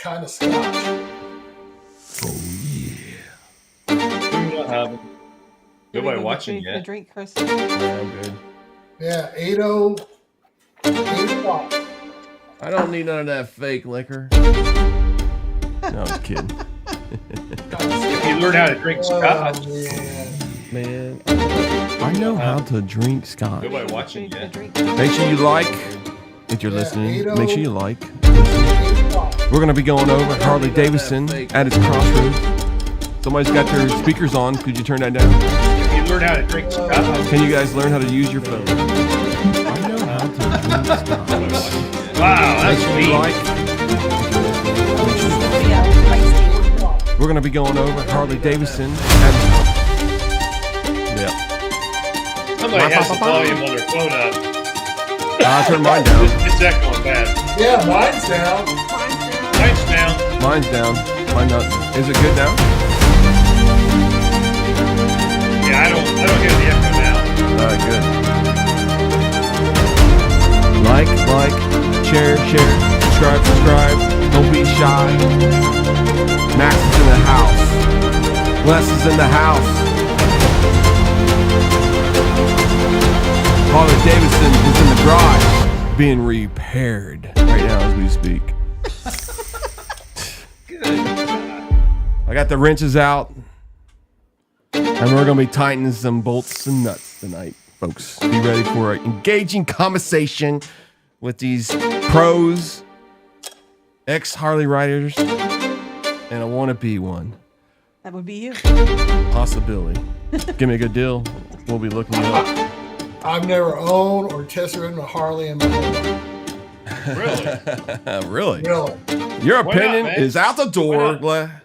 kind of scotch. Oh yeah. Do not have them. Nobody watching The yet. drink, Chris. Yeah, I'm good. Yeah, 8 o'clock. I don't need none of that fake liquor. No, I'm just kidding. If you learn how to drink scotch. Man. Man, I know how to drink scotch. Nobody watching yet. Make sure you like, if you're Yeah, listening, 8 make sure you like. 8 o'clock. We're going to be going over Harley-Davidson at its crossroads. Somebody's got their speakers on. Could you turn that down? If you learn how to drink scotch. Can you guys learn how to use your phone? I know how to drink scotch. Wow, Make that's sure you neat. like. We're going to be going over Harley-Davidson at yeah. Somebody has the volume on their phone up. I turned mine down. It's echoing bad. Yeah, mine's down. Lights down. Mine's down. Mine not. Is it good now? Yeah, I don't hear the echo now. All right, good. Like, share, subscribe. Don't be shy. Max is in the house. Les is in the house. Harley-Davidson is in the garage being repaired right now as we speak. I got the wrenches out, and we're going to be tightening some bolts and nuts tonight, folks. Be ready for an engaging conversation with these pros, ex-Harley riders, and I want to be one. That would be you. Possibility. Give me a good deal. We'll be looking it up. I've never owned or test ridden a Harley in my life. Really? Really? Really. Your Why opinion not, man? is out the door, Why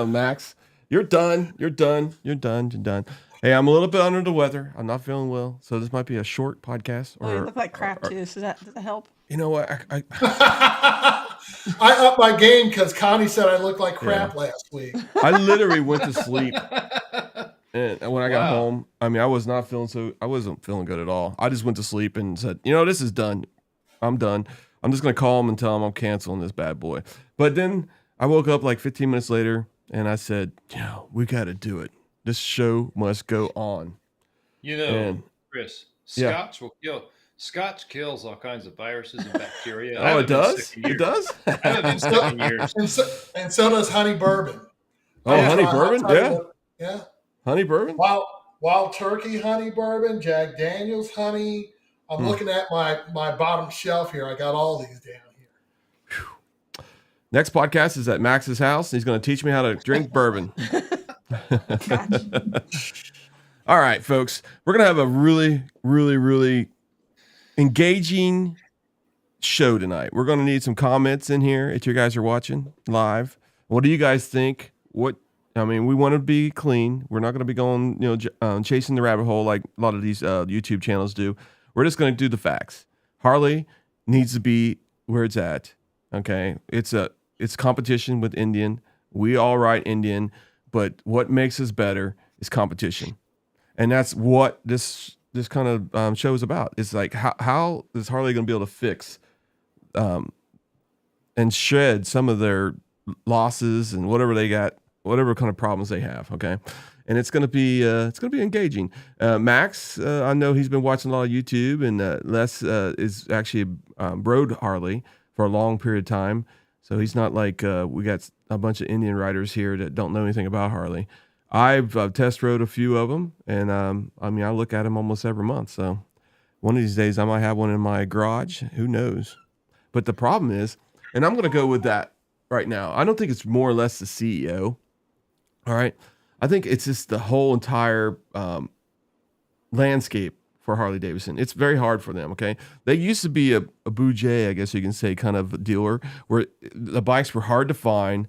Max. You're done. Hey, I'm a little bit under the weather. I'm not feeling well, so this might be a short podcast. Oh, you look like crap too. Does that help? You know what? I upped my game because Connie said I looked like crap last week. I literally went to sleep, and when I got Wow. home, I mean, I wasn't feeling good at all. I just went to sleep and said, this is done. I'm done. I'm just gonna call him and tell him I'm canceling this bad boy. But then I woke up like 15 minutes later, and I said, we got to do it. This show must go on. Chris, Yeah. Scotch will kill. Scotch kills all kinds of viruses and bacteria. I Oh, it haven't been does? sick in It years. does? I haven't been sick in years. And so does honey bourbon. Oh, honey bourbon? I'll tell you Yeah. what, yeah. Honey bourbon? Wild turkey honey bourbon, Jack Daniels honey. I'm looking at my bottom shelf here. I got all these down here. Next podcast is at Max's house. He's going to teach me how to drink bourbon. All right, folks. We're going to have a really, really, really engaging show tonight. We're going to need some comments in here if you guys are watching live. What do you guys think? We want to be clean. We're not going to be going, chasing the rabbit hole like a lot of these YouTube channels do. We're just going to do the facts. Harley needs to be where it's at. Okay, it's competition with Indian. We all ride Indian, but what makes us better is competition, and that's what this kind of show is about. It's like how is Harley going to be able to fix, and shed some of their losses and whatever they got, whatever kind of problems they have. Okay. And it's gonna be engaging. Max, I know he's been watching a lot of YouTube, and Les is actually rode Harley for a long period of time, so he's not like we got a bunch of Indian riders here that don't know anything about Harley. I've test rode a few of them, and I look at them almost every month. So one of these days I might have one in my garage. Who knows? But the problem is, and I'm gonna go with that right now. I don't think it's more or less the CEO. All right. I think it's just the whole entire landscape for Harley-Davidson. It's very hard for them, okay? They used to be a bougie, I guess you can say, kind of a dealer where the bikes were hard to find,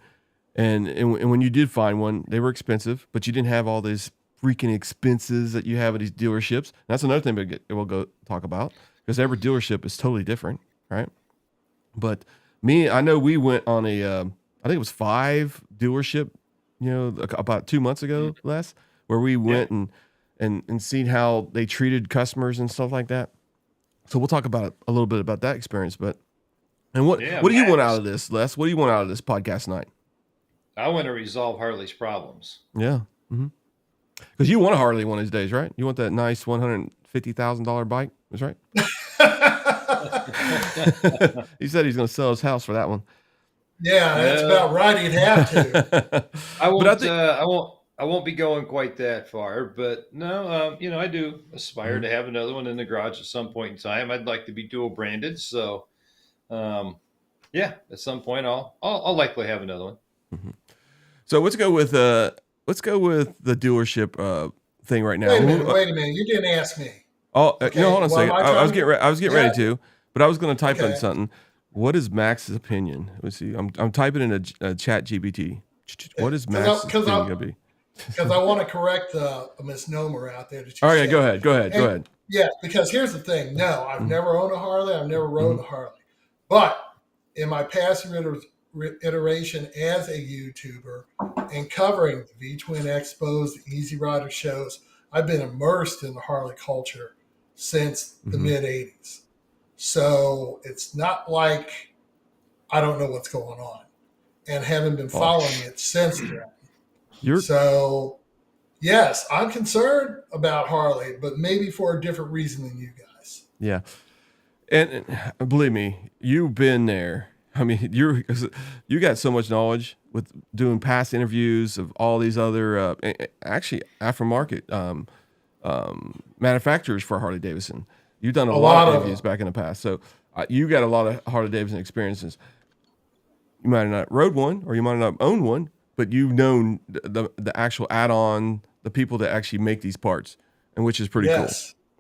and when you did find one, they were expensive, but you didn't have all these freaking expenses that you have at these dealerships. And that's another thing we'll go talk about, because every dealership is totally different, right? But I know we went on I think it was 5 dealership, about 2 months ago, Les, where we went and seen how they treated customers and stuff like that. So we'll talk about a little bit about that experience. But And what Yeah, what do you want Max. out of this, Les? What do you want out of this podcast tonight? I want to resolve Harley's problems. Yeah. Because you want a Harley one of these days, right? You want that nice $150,000 bike. That's right. He said he's going to sell his house for that one. Yeah, that's about right. He'd have to. I won't. But I think- I won't be going quite that far, but no. I do aspire to have another one in the garage at some point in time. I'd like to be dual branded, so yeah, at some point I'll likely have another one. So let's go with the dealership thing right now. Wait a minute. You didn't ask me. Oh, Okay, hold on a well, second. am I I was trying getting I was getting ready to, but I was going to type in Okay. something. What is Max's opinion? Let's see. I'm typing in a chat GPT. What is Max's opinion going to be? Because I want to correct a misnomer out there. That you All right, said. go ahead. Yeah, because here's the thing. No, I've Mhm. never owned a Harley. I've never rode a Harley. But in my past iteration as a YouTuber and covering the V-Twin Expos, the Easy Rider shows, I've been immersed in the Harley culture since the mid-'80s. So it's not like I don't know what's going on and haven't been following it since then. So, yes, I'm concerned about Harley, but maybe for a different reason than you guys. Yeah. And believe me, you've been there. I mean, you got so much knowledge with doing past interviews of all these other actually aftermarket manufacturers for Harley-Davidson. You've done a lot of interviews back in the past. So you got a lot of Harley-Davidson experiences. You might have not rode one or you might not have owned one, but you've known the actual add-on, the people that actually make these parts, and which is pretty cool.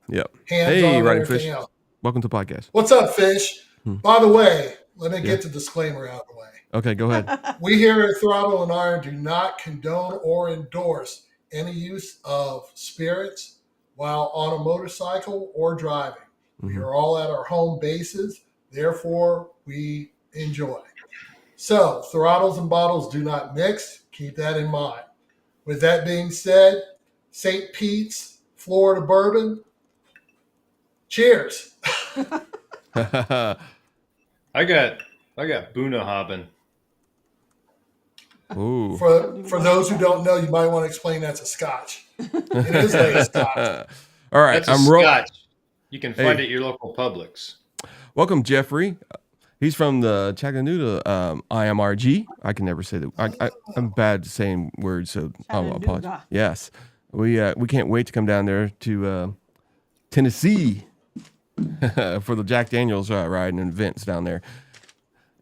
Yep. Hands-on and Riding everything Fish. else. Welcome to the podcast. What's up, Fish? By the way, let me get the disclaimer out of the way. Okay, go ahead. We here at Throttle and Iron do not condone or endorse any use of spirits while on a motorcycle or driving. We are all at our home bases, therefore we enjoy. So, throttles and bottles do not mix. Keep that in mind. With that being said, St. Pete's, Florida bourbon. Cheers. I got Boonahaben. Ooh. For those who don't know, you might want to explain that's a Scotch. It is a Scotch. All right, That's a Scotch. You can find it at your local Publix. Welcome, Jeffrey. He's from the Chattanooga IMRG. I can never say that. I'm bad at saying words, so I'll apologize. Chattanooga. Yes, we can't wait to come down there to Tennessee for the Jack Daniels ride and events down there.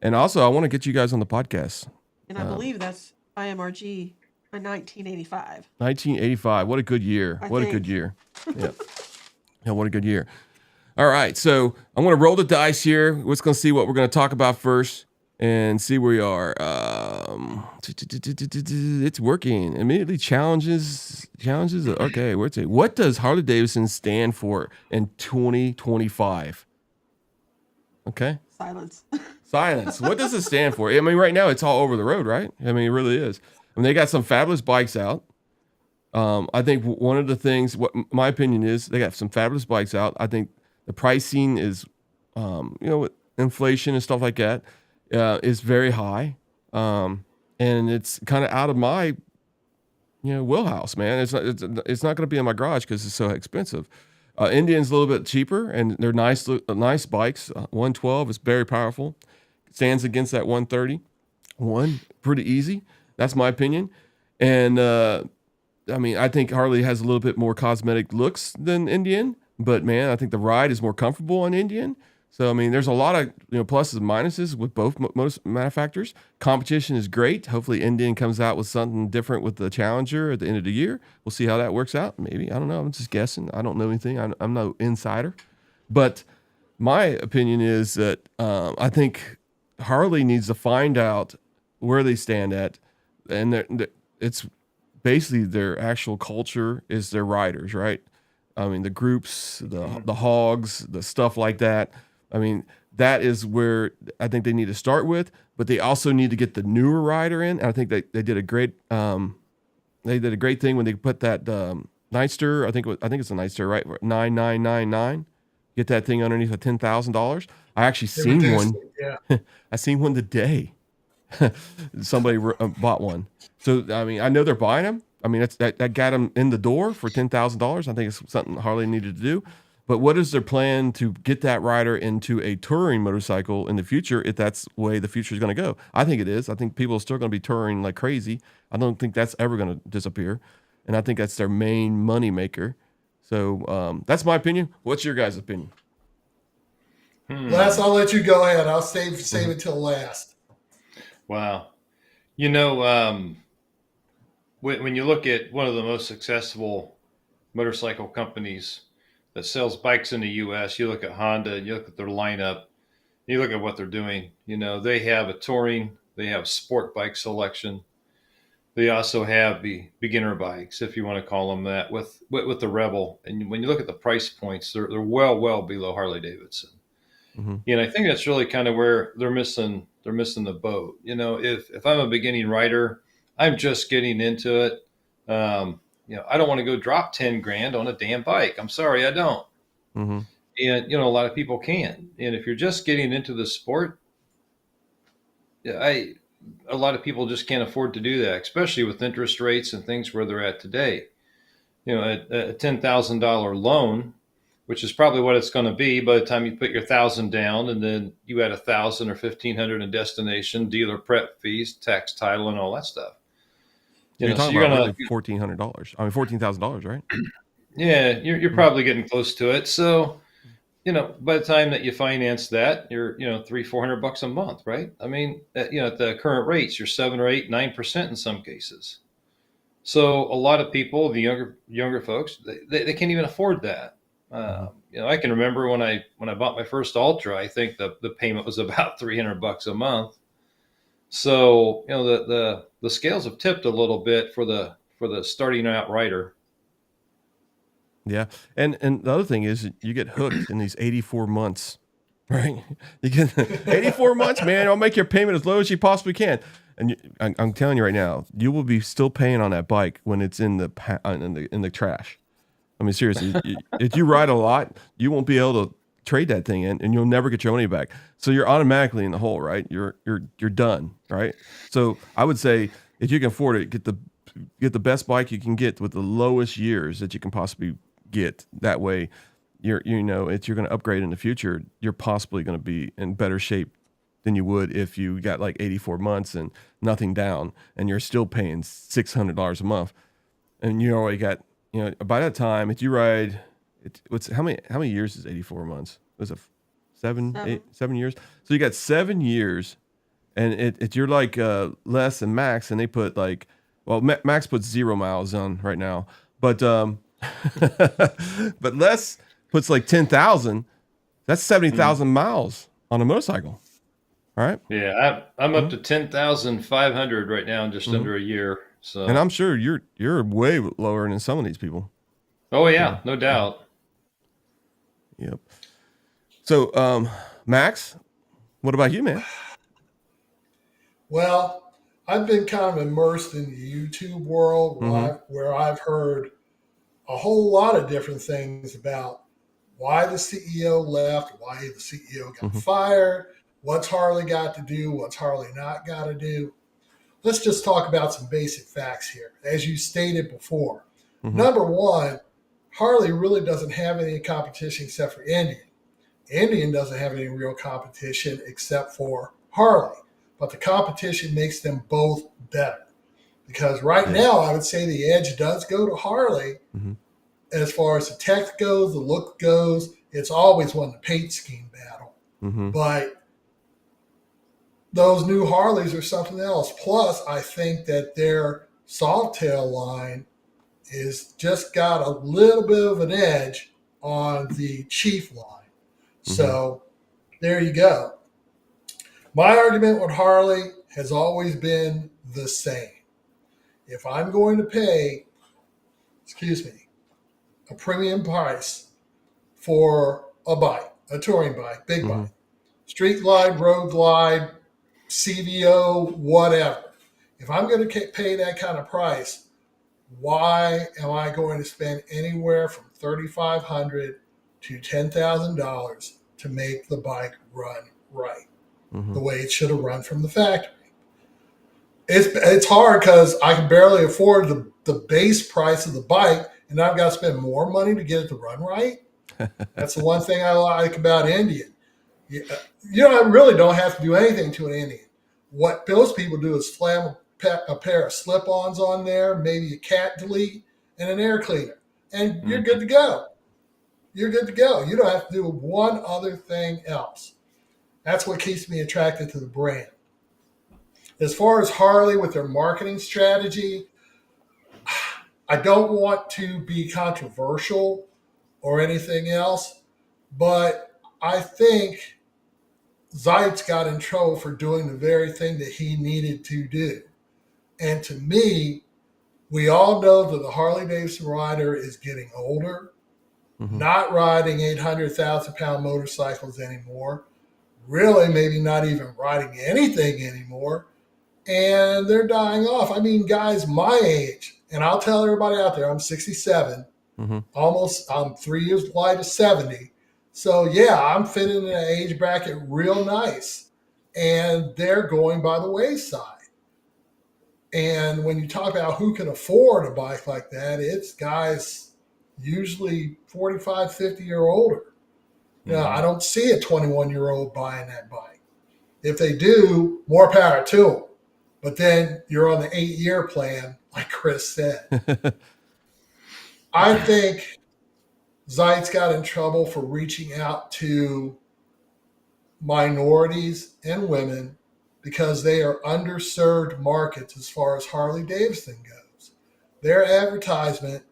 And also, I want to get you guys on the podcast. And I believe that's IMRG in 1985. 1985. What a good year. I What a think. good year. Yeah. Yeah, what a good year. All right. So I'm going to roll the dice here. We're just going to see what we're going to talk about first and see where we are. It's working. Immediately challenges. Okay. Where's it? What does Harley-Davidson stand for in 2025? Okay. Silence. Silence. What does it stand for? I mean, right now it's all over the road, right? I mean, it really is. I mean, they got some fabulous bikes out. I think one of the things, what my opinion is, they got some fabulous bikes out. I think the pricing is, with inflation and stuff like that, is very high. And it's kind of out of my, wheelhouse, man. It's not going to be in my garage because it's so expensive. Indian's a little bit cheaper, and they're nice bikes. 112 is very powerful. Stands against that 130. Pretty easy. That's my opinion. And I think Harley has a little bit more cosmetic looks than Indian, but man, I think the ride is more comfortable on Indian. So, I mean, there's a lot of pluses and minuses with both most manufacturers. Competition is great. Hopefully Indian comes out with something different with the Challenger at the end of the year. We'll see how that works out. Maybe. I don't know. I'm just guessing. I don't know anything. I'm no insider. But my opinion is that I think Harley needs to find out where they stand at. And it's basically their actual culture is their riders, right? I mean, the groups, the hogs, the stuff like that. I mean, that is where I think they need to start with, but they also need to get the newer rider in. And I think they did a great thing when they put that Nightster. I think it's a Nightster, right? 9999. Get that thing underneath $10,000. I actually They seen reduced one. it, yeah. I seen one today. Somebody bought one. So I mean, I know they're buying them. I mean, that got them in the door for $10,000. I think it's something Harley needed to do. But what is their plan to get that rider into a touring motorcycle in the future? If that's the way the future is going to go, I think it is. I think people are still going to be touring like crazy. I don't think that's ever going to disappear, and I think that's their main money maker. So that's my opinion. What's your guys' opinion? Les, I'll let you go ahead. I'll save it till last. Wow. You know, when you look at one of the most successful motorcycle companies that sells bikes in the U.S., you look at Honda, and you look at their lineup, you look at what they're doing. You know, they have a touring, they have sport bike selection. They also have the beginner bikes, if you want to call them that, with the Rebel. And when you look at the price points, they're well below Harley-Davidson. Mm-hmm. And I think that's really kind of where they're missing the boat. You know, if I'm a beginning rider, I'm just getting into it. You know, I don't want to go drop 10 grand on a damn bike. I'm sorry, I don't. Mm-hmm. And, you know, a lot of people can. And if you're just getting into the sport, a lot of people just can't afford to do that, especially with interest rates and things where they're at today. You know, a $10,000 loan, which is probably what it's going to be by the time you put your 1,000 down, and then you add 1,000 or 1,500 in destination, dealer prep fees, tax, title, and all that stuff. You're talking about really $1,400. I mean, $14,000, right? Yeah, you're probably getting close to it. So, you know, by the time that you finance that, you're, you know, $300-400 a month, right? I mean, you know, at the current rates, you're 7 or 8, 9% in some cases. So a lot of people, the younger folks, they can't even afford that. You know, I can remember when I bought my first Ultra, I think the payment was about $300 a month. So, you know, the scales have tipped a little bit for the starting out rider. Yeah. And the other thing is you get hooked in these 84 months, right? You get 84 months, man. I'll make your payment as low as you possibly can. And I'm telling you right now, you will be still paying on that bike when it's in the trash. I mean, seriously, if you ride a lot, you won't be able to trade that thing in, and you'll never get your money back. So you're automatically in the hole, right? You're done, right? So I would say if you can afford it, get the best bike you can get with the lowest years that you can possibly get. That way, you're going to upgrade in the future. You're possibly going to be in better shape than you would if you got like 84 months and nothing down, and you're still paying $600 a month, and you already got, you know, by that time, if you ride, how many years is 84 months? Was it 7 years? So you got 7 years, and you're like Les and Max, and they put like, well, Max puts 0 miles on right now, but but Les puts like 10,000. That's 70,000 miles on a motorcycle. All right. Yeah, I'm up to 10,500 right now in just under a year. So, and I'm sure you're way lower than some of these people. Oh yeah, no doubt. Yep. So, Max, what about you, man? Well, I've been kind of immersed in the YouTube world where I've heard a whole lot of different things about why the CEO left, why the CEO got fired, what's Harley got to do, what's Harley not got to do. Let's just talk about some basic facts here. As you stated before, number one, Harley really doesn't have any competition except for Indian. Indian doesn't have any real competition except for Harley. But the competition makes them both better. Because right now, I would say the edge does go to Harley. As far as the tech goes, the look goes, it's always won the paint scheme battle. But those new Harleys are something else. Plus, I think that their Sawtail line is just got a little bit of an edge on the Chief line. So there you go. My argument with Harley has always been the same. If I'm going to pay, a premium price for a bike, a touring bike, big bike, street glide, road glide, CVO, whatever. If I'm going to pay that kind of price, why am I going to spend anywhere from $3,500 to $10,000 to make the bike run right, Mm-hmm. the way it should have run from the factory. It's hard because I can barely afford the base price of the bike, and I've got to spend more money to get it to run right. That's the one thing I like about Indian. I really don't have to do anything to an Indian. What those people do is slam a pair of slip-ons on there, maybe a cat delete, and an air cleaner, and you're good to go. You're good to go. You don't have to do one other thing else. That's what keeps me attracted to the brand. As far as Harley with their marketing strategy, I don't want to be controversial or anything else, but I think Zeitz got in trouble for doing the very thing that he needed to do. And to me, we all know that the Harley-Davidson rider is getting older, not riding 800,000-pound motorcycles anymore, really maybe not even riding anything anymore, and they're dying off. I mean, guys my age, and I'll tell everybody out there, I'm 67, I'm 3 years light of 70. So, yeah, I'm fitting in an age bracket real nice, and they're going by the wayside. And when you talk about who can afford a bike like that, it's guys usually 45, 50 or older. I don't see a 21-year-old buying that bike. If they do, more power to them. But then you're on the 8-year plan, like Chris said. I think Zeitz got in trouble for reaching out to minorities and women because they are underserved markets as far as Harley-Davidson goes. Their advertisement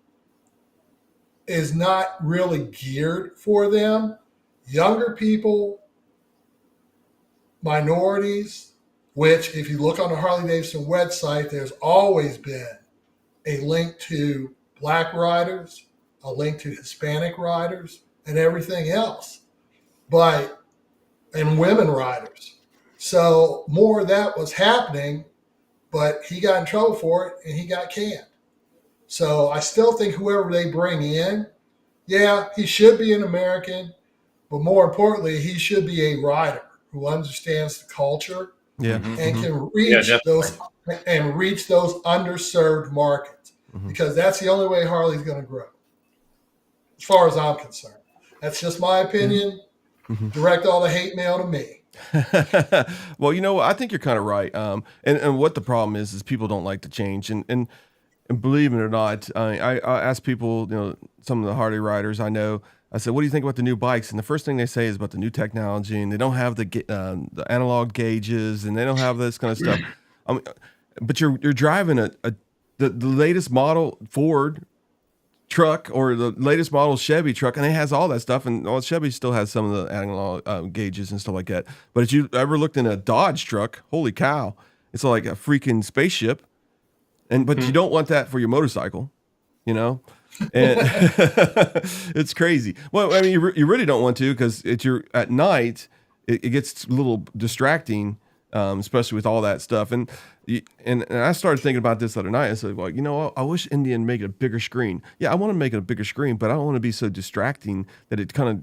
is not really geared for them. Younger people, minorities, which if you look on the Harley-Davidson website, there's always been a link to Black riders, a link to Hispanic riders, and everything else, and women riders. So more of that was happening, but he got in trouble for it and he got canned. So I still think whoever they bring in, yeah, he should be an American, but more importantly, he should be a rider who understands the culture and can reach those underserved markets, because that's the only way Harley's going to grow, as far as I'm concerned. That's just my opinion. Direct all the hate mail to me. Well, I think you're kind of right. And what the problem is people don't like to change. And believe it or not, I ask people, some of the Harley riders I know, I said, what do you think about the new bikes? And the first thing they say is about the new technology, and they don't have the analog gauges, and they don't have this kind of stuff. But you're driving the latest model Ford truck or the latest model Chevy truck, and it has all that stuff. And Chevy still has some of the analog gauges and stuff like that. But if you ever looked in a Dodge truck, holy cow, it's like a freaking spaceship. But you don't want that for your motorcycle, and it's crazy. Well, I mean, you really don't want to, because at night, it gets a little distracting, especially with all that stuff. And I started thinking about this the other night. I said, well, I wish Indian make it a bigger screen. Yeah, I want to make it a bigger screen, but I don't want to be so distracting that it kind of,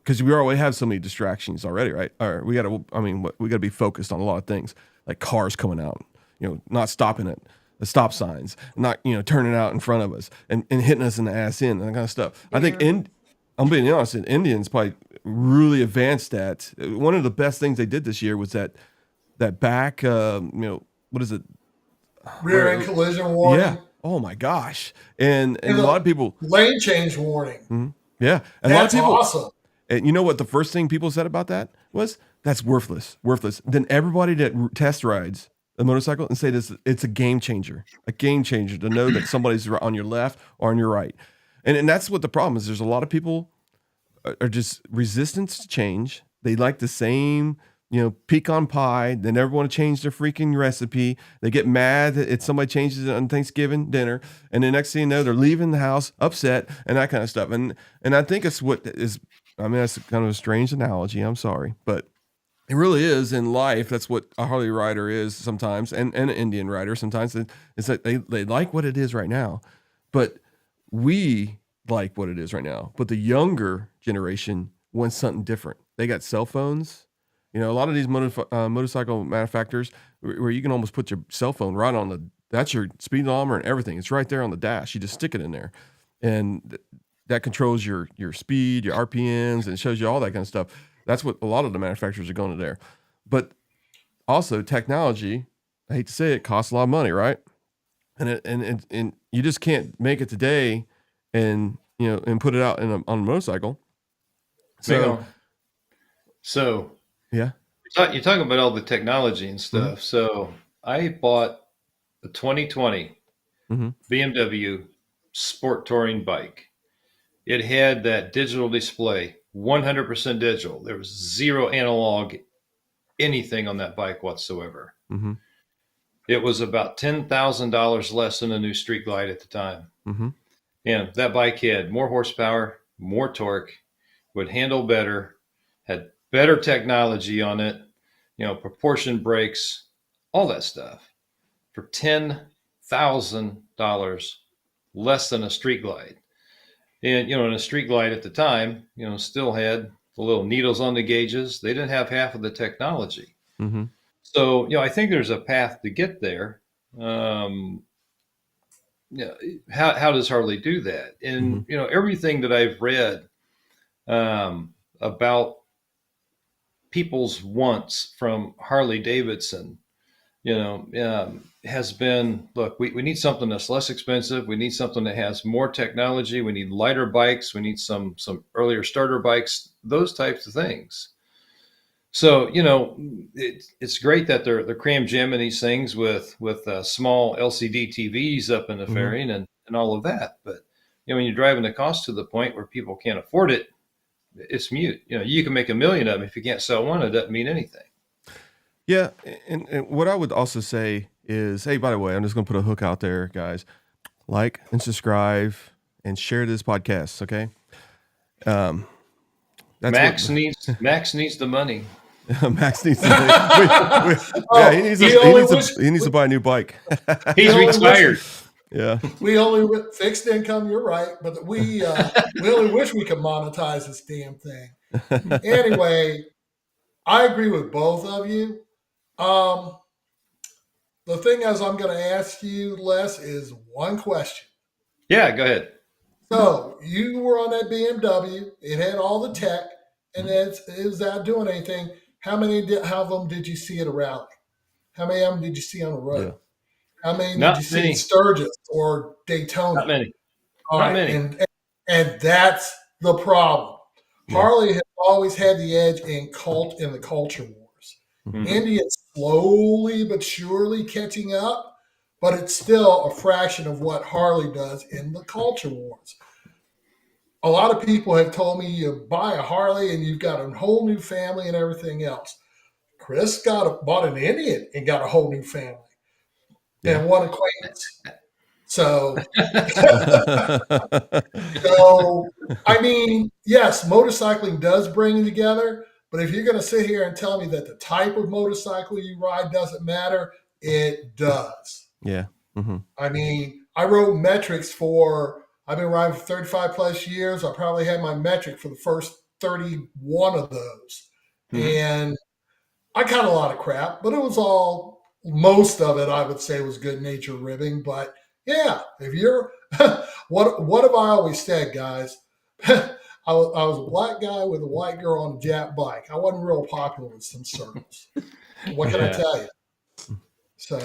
because we already have so many distractions already, right? Or we got to be focused on a lot of things, like cars coming out, not stopping at the stop signs, not, turning out in front of us and hitting us in the ass and that kind of stuff. Yeah. I think I'm being honest, Indians probably really advanced that. One of the best things they did this year was that back, what is it? Rear end collision warning. Yeah. Oh my gosh. And a lot of people. Lane change warning. Mm-hmm. Yeah. And that's a lot of people, awesome. And you know what the first thing people said about that was? That's worthless. Then everybody that test rides a motorcycle and say this, it's a game changer to know that somebody's on your left or on your right. And that's what the problem is. There's a lot of people are just resistant to change. They like the same, pecan pie. They never want to change their freaking recipe. They get mad that somebody changes it on Thanksgiving dinner. And the next thing you know, they're leaving the house upset and that kind of stuff. And I think it's that's kind of a strange analogy. I'm sorry, but it really is in life. That's what a Harley rider is sometimes, and an Indian rider sometimes. It's like they like what it is right now, but we like what it is right now. But the younger generation wants something different. They got cell phones. You know, a lot of these motorcycle manufacturers where you can almost put your cell phone right on that's your speedometer and everything. It's right there on the dash. You just stick it in there, and that controls your speed, your RPMs, and it shows you all that kind of stuff. That's what a lot of the manufacturers are going to there. But also technology, I hate to say it, costs a lot of money, right? And you just can't make it today and put it out on a motorcycle. So yeah, you're talking about all the technology and stuff. So I bought a 2020 BMW sport touring bike. It had that digital display, 100% digital. There was zero analog anything on that bike whatsoever. It was about $10,000 less than a new Street Glide at the time. And that bike had more horsepower, more torque, would handle better, had better technology on it, proportion brakes, all that stuff for $10,000 less than a Street Glide. And, in a Street Glide at the time, still had the little needles on the gauges. They didn't have half of the technology. So, I think there's a path to get there. How does Harley do that? And, everything that I've read about people's wants from Harley-Davidson, has been, look, we need something that's less expensive. We need something that has more technology. We need lighter bikes. We need some earlier starter bikes, those types of things. So, it's great that they're cram jamming these things with small LCD TVs up in the fairing and all of that. But, when you're driving the cost to the point where people can't afford it, it's mute. You can make $1 million of them. If you can't sell one, it doesn't mean anything. Yeah. And what I would also say is, hey, by the way, I'm just going to put a hook out there, guys. Like and subscribe and share this podcast. Okay. Max needs the money. Max needs the money. He needs to buy a new bike. He's retired. Yeah. We only fixed income. You're right, but we only wish we could monetize this damn thing. Anyway, I agree with both of you. The thing is, I'm going to ask you, Les, is one question. Yeah, go ahead. So you were on that BMW. It had all the tech, and it was not doing anything. How many of them did you see at a rally? How many of them did you see on the road? Yeah. How many Not did you many. see in Sturgis or Daytona? Not many. All Not right, many. and that's the problem. Yeah. Harley has always had the edge in the culture wars. India's slowly but surely catching up, but it's still a fraction of what Harley does in the culture wars. A lot of people have told me you buy a Harley and you've got a whole new family and everything else. Chris bought an Indian and got a whole new family and one acquaintance. So I mean, yes, motorcycling does bring together, but if you're going to sit here and tell me that the type of motorcycle you ride doesn't matter, it does. Yeah. I mean, I rode metrics I've been riding for 35 plus years. I probably had my metric for the first 31 of those. And I caught a lot of crap, but most of it, I would say, was good nature ribbing. But yeah, if you're, what have I always said, guys? I was a black guy with a white girl on a Jap bike. I wasn't real popular in some circles. What can I tell you? So,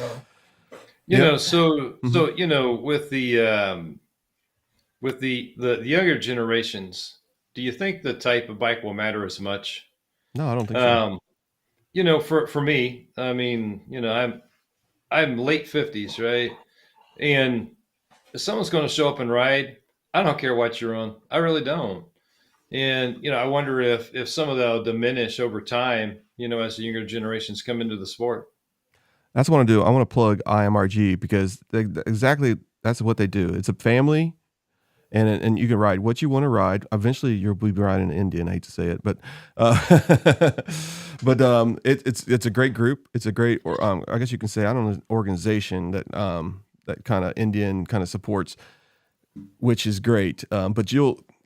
with the younger generations, do you think the type of bike will matter as much? No, I don't think so. For me, I mean, I'm late 50s, right? And if someone's going to show up and ride, I don't care what you're on. I really don't. And, I wonder if some of that will diminish over time, as the younger generations come into the sport. That's what I want to do. I want to plug IMRG because that's what they do. It's a family, and you can ride what you want to ride. Eventually, you'll be riding an Indian. I hate to say it, but it's a great group. It's a great, I guess you can say, I don't know, organization that kind of Indian kind of supports, which is great. But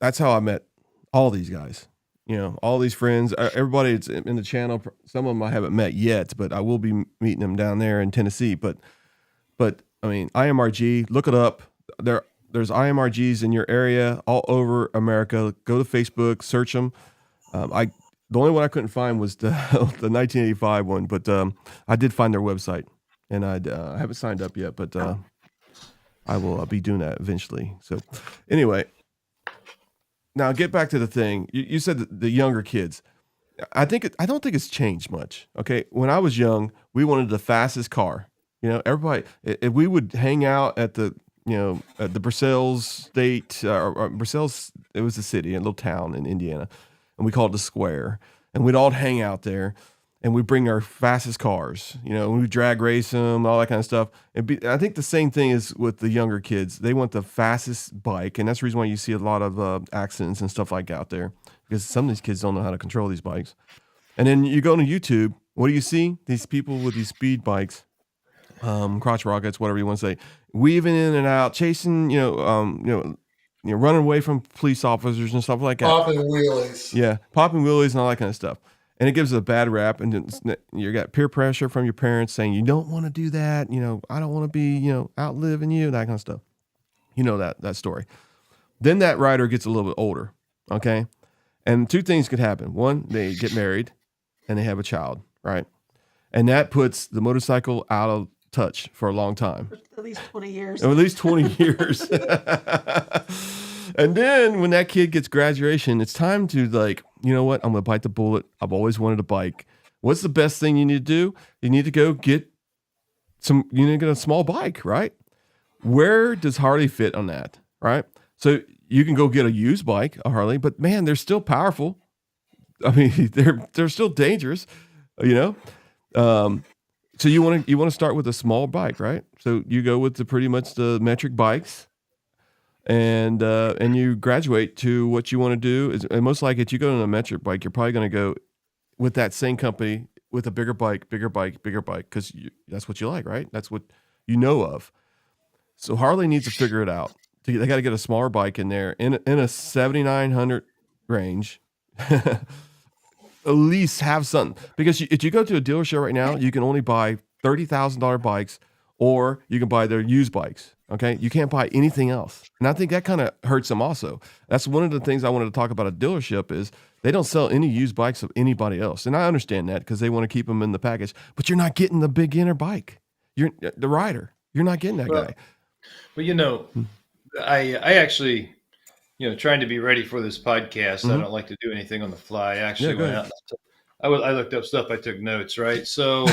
that's how I met all these guys. all these friends, everybody that's in the channel. Some of them I haven't met yet, but I will be meeting them down there in Tennessee. But I mean, IMRG, look it up. There's IMRGs in your area all over America. Go to Facebook, search them. The only one I couldn't find was the 1985 one, but I did find their website, and I haven't signed up yet, but I will be doing that eventually. So anyway, now get back to the thing. You said the younger kids. I don't think it's changed much. Okay, when I was young, we wanted the fastest car. Everybody. If we would hang out at the at the Brussels State or Brussels, it was a city, a little town in Indiana, and we called it the Square, and we'd all hang out there, and we bring our fastest cars. We drag race them, all that kind of stuff. I think the same thing is with the younger kids. They want the fastest bike, and that's the reason why you see a lot of accidents and stuff like out there, because some of these kids don't know how to control these bikes. And then you go to YouTube, what do you see? These people with these speed bikes, crotch rockets, whatever you want to say, weaving in and out, chasing, running away from police officers and stuff like that. Popping wheelies. Yeah, popping wheelies and all that kind of stuff. And it gives it a bad rap. And you got peer pressure from your parents saying, you don't want to do that. I don't want to be, outliving you, that kind of stuff. That story. Then that rider gets a little bit older, okay? And two things could happen. One, they get married and they have a child, right? And that puts the motorcycle out of touch for a long time. At least 20 years. At least 20 years. And then when that kid gets graduation, it's time to you know what? I'm going to bite the bullet. I've always wanted a bike. What's the best thing you need to do? You need to go get a small bike, right? Where does Harley fit on that, right? So you can go get a used bike, a Harley, but man, they're still powerful. I mean, they're still dangerous, So you want to start with a small bike, right? So you go with pretty much the metric bikes, and you graduate to what you want to do. And most likely, if you go on a metric bike, you're probably going to go with that same company with a bigger bike, because that's what you like, right? That's what you know of. So Harley needs to figure it out. They got to get a smaller bike in there in a 7,900 range. At least have something, because if you go to a dealership right now, you can only buy $30,000 bikes, or you can buy their used bikes. Okay, you can't buy anything else, and I think that kind of hurts them. Also, that's one of the things I wanted to talk about. A dealership is they don't sell any used bikes of anybody else, and I understand that because they want to keep them in the package. But you're not getting the beginner bike. You're the rider. You're not getting that guy. Well, I actually. Trying to be ready for this podcast. Mm-hmm. I don't like to do anything on the fly. I actually went out. I looked up stuff. I took notes, right? So, you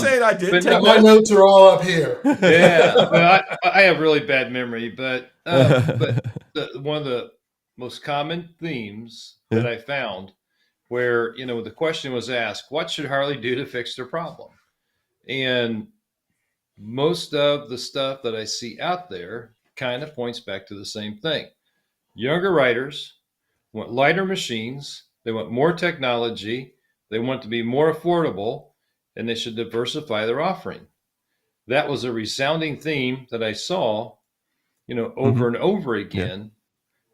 saying I did take my notes are all up here. Yeah, well, I have really bad memory, but one of the most common themes that I found, where the question was asked, "What should Harley do to fix their problem?" And most of the stuff that I see out there kind of points back to the same thing. Younger riders want lighter machines. They want more technology. They want to be more affordable, and they should diversify their offering. That was a resounding theme that I saw, over and over again,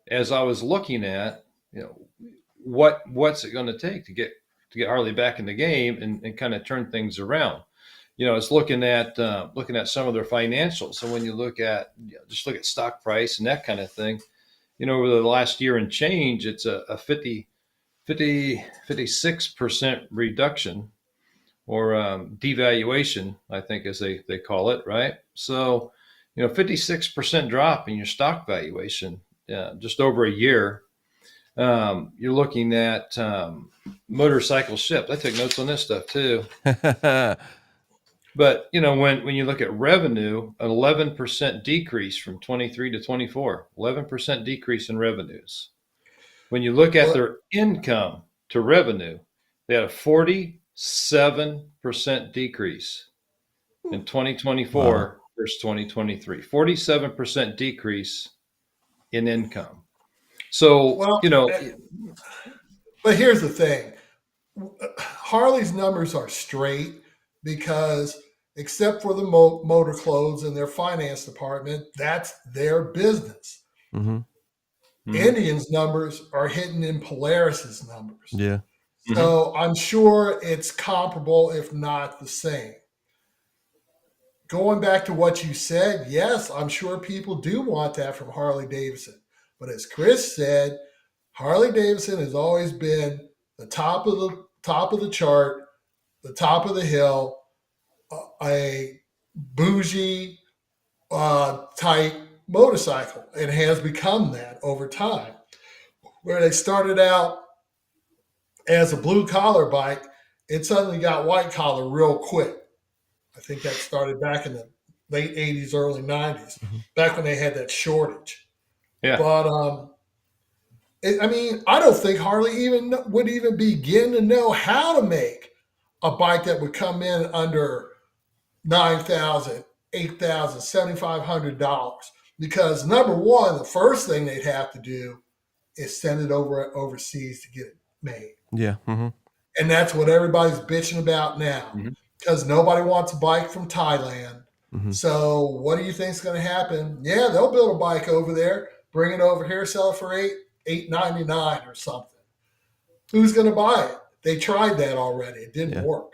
as I was looking at, what's it going to take to get Harley back in the game and kind of turn things around. It's looking at some of their financials. So when you look at, just look at stock price and that kind of thing, over the last year and change, it's a 56% reduction, or devaluation, I think, as they call it, right? So, 56% drop in your stock valuation, just over a year. You're looking at motorcycle shipped. I took notes on this stuff too. But, when you look at revenue, an 11% decrease from 23 to 24, 11% decrease in revenues. When you look at their income to revenue, they had a 47% decrease in 2024 versus 2023. 47% decrease in income. So, But here's the thing. Harley's numbers are straight, because except for the motor clothes and their finance department, that's their business. Mm-hmm. Indian's numbers are hitting in Polaris's numbers. Yeah. So I'm sure it's comparable, if not the same. Going back to what you said, yes, I'm sure people do want that from Harley-Davidson. But as Chris said, Harley-Davidson has always been the top of the chart, the top of the hill, a bougie type motorcycle, and has become that over time. Where they started out as a blue collar bike, it suddenly got white collar real quick. I think that started back in the late 80s, early 90s, back when they had that shortage. Yeah. But I don't think Harley would even begin to know how to make a bike that would come in under $9,000, $8,000, $7,500. Because number one, the first thing they'd have to do is send it overseas to get it made. Yeah. And that's what everybody's bitching about now, because nobody wants a bike from Thailand. So what do you think is going to happen? Yeah, they'll build a bike over there, bring it over here, sell it for $8.99 or something. Who's going to buy it? They tried that already. It didn't work.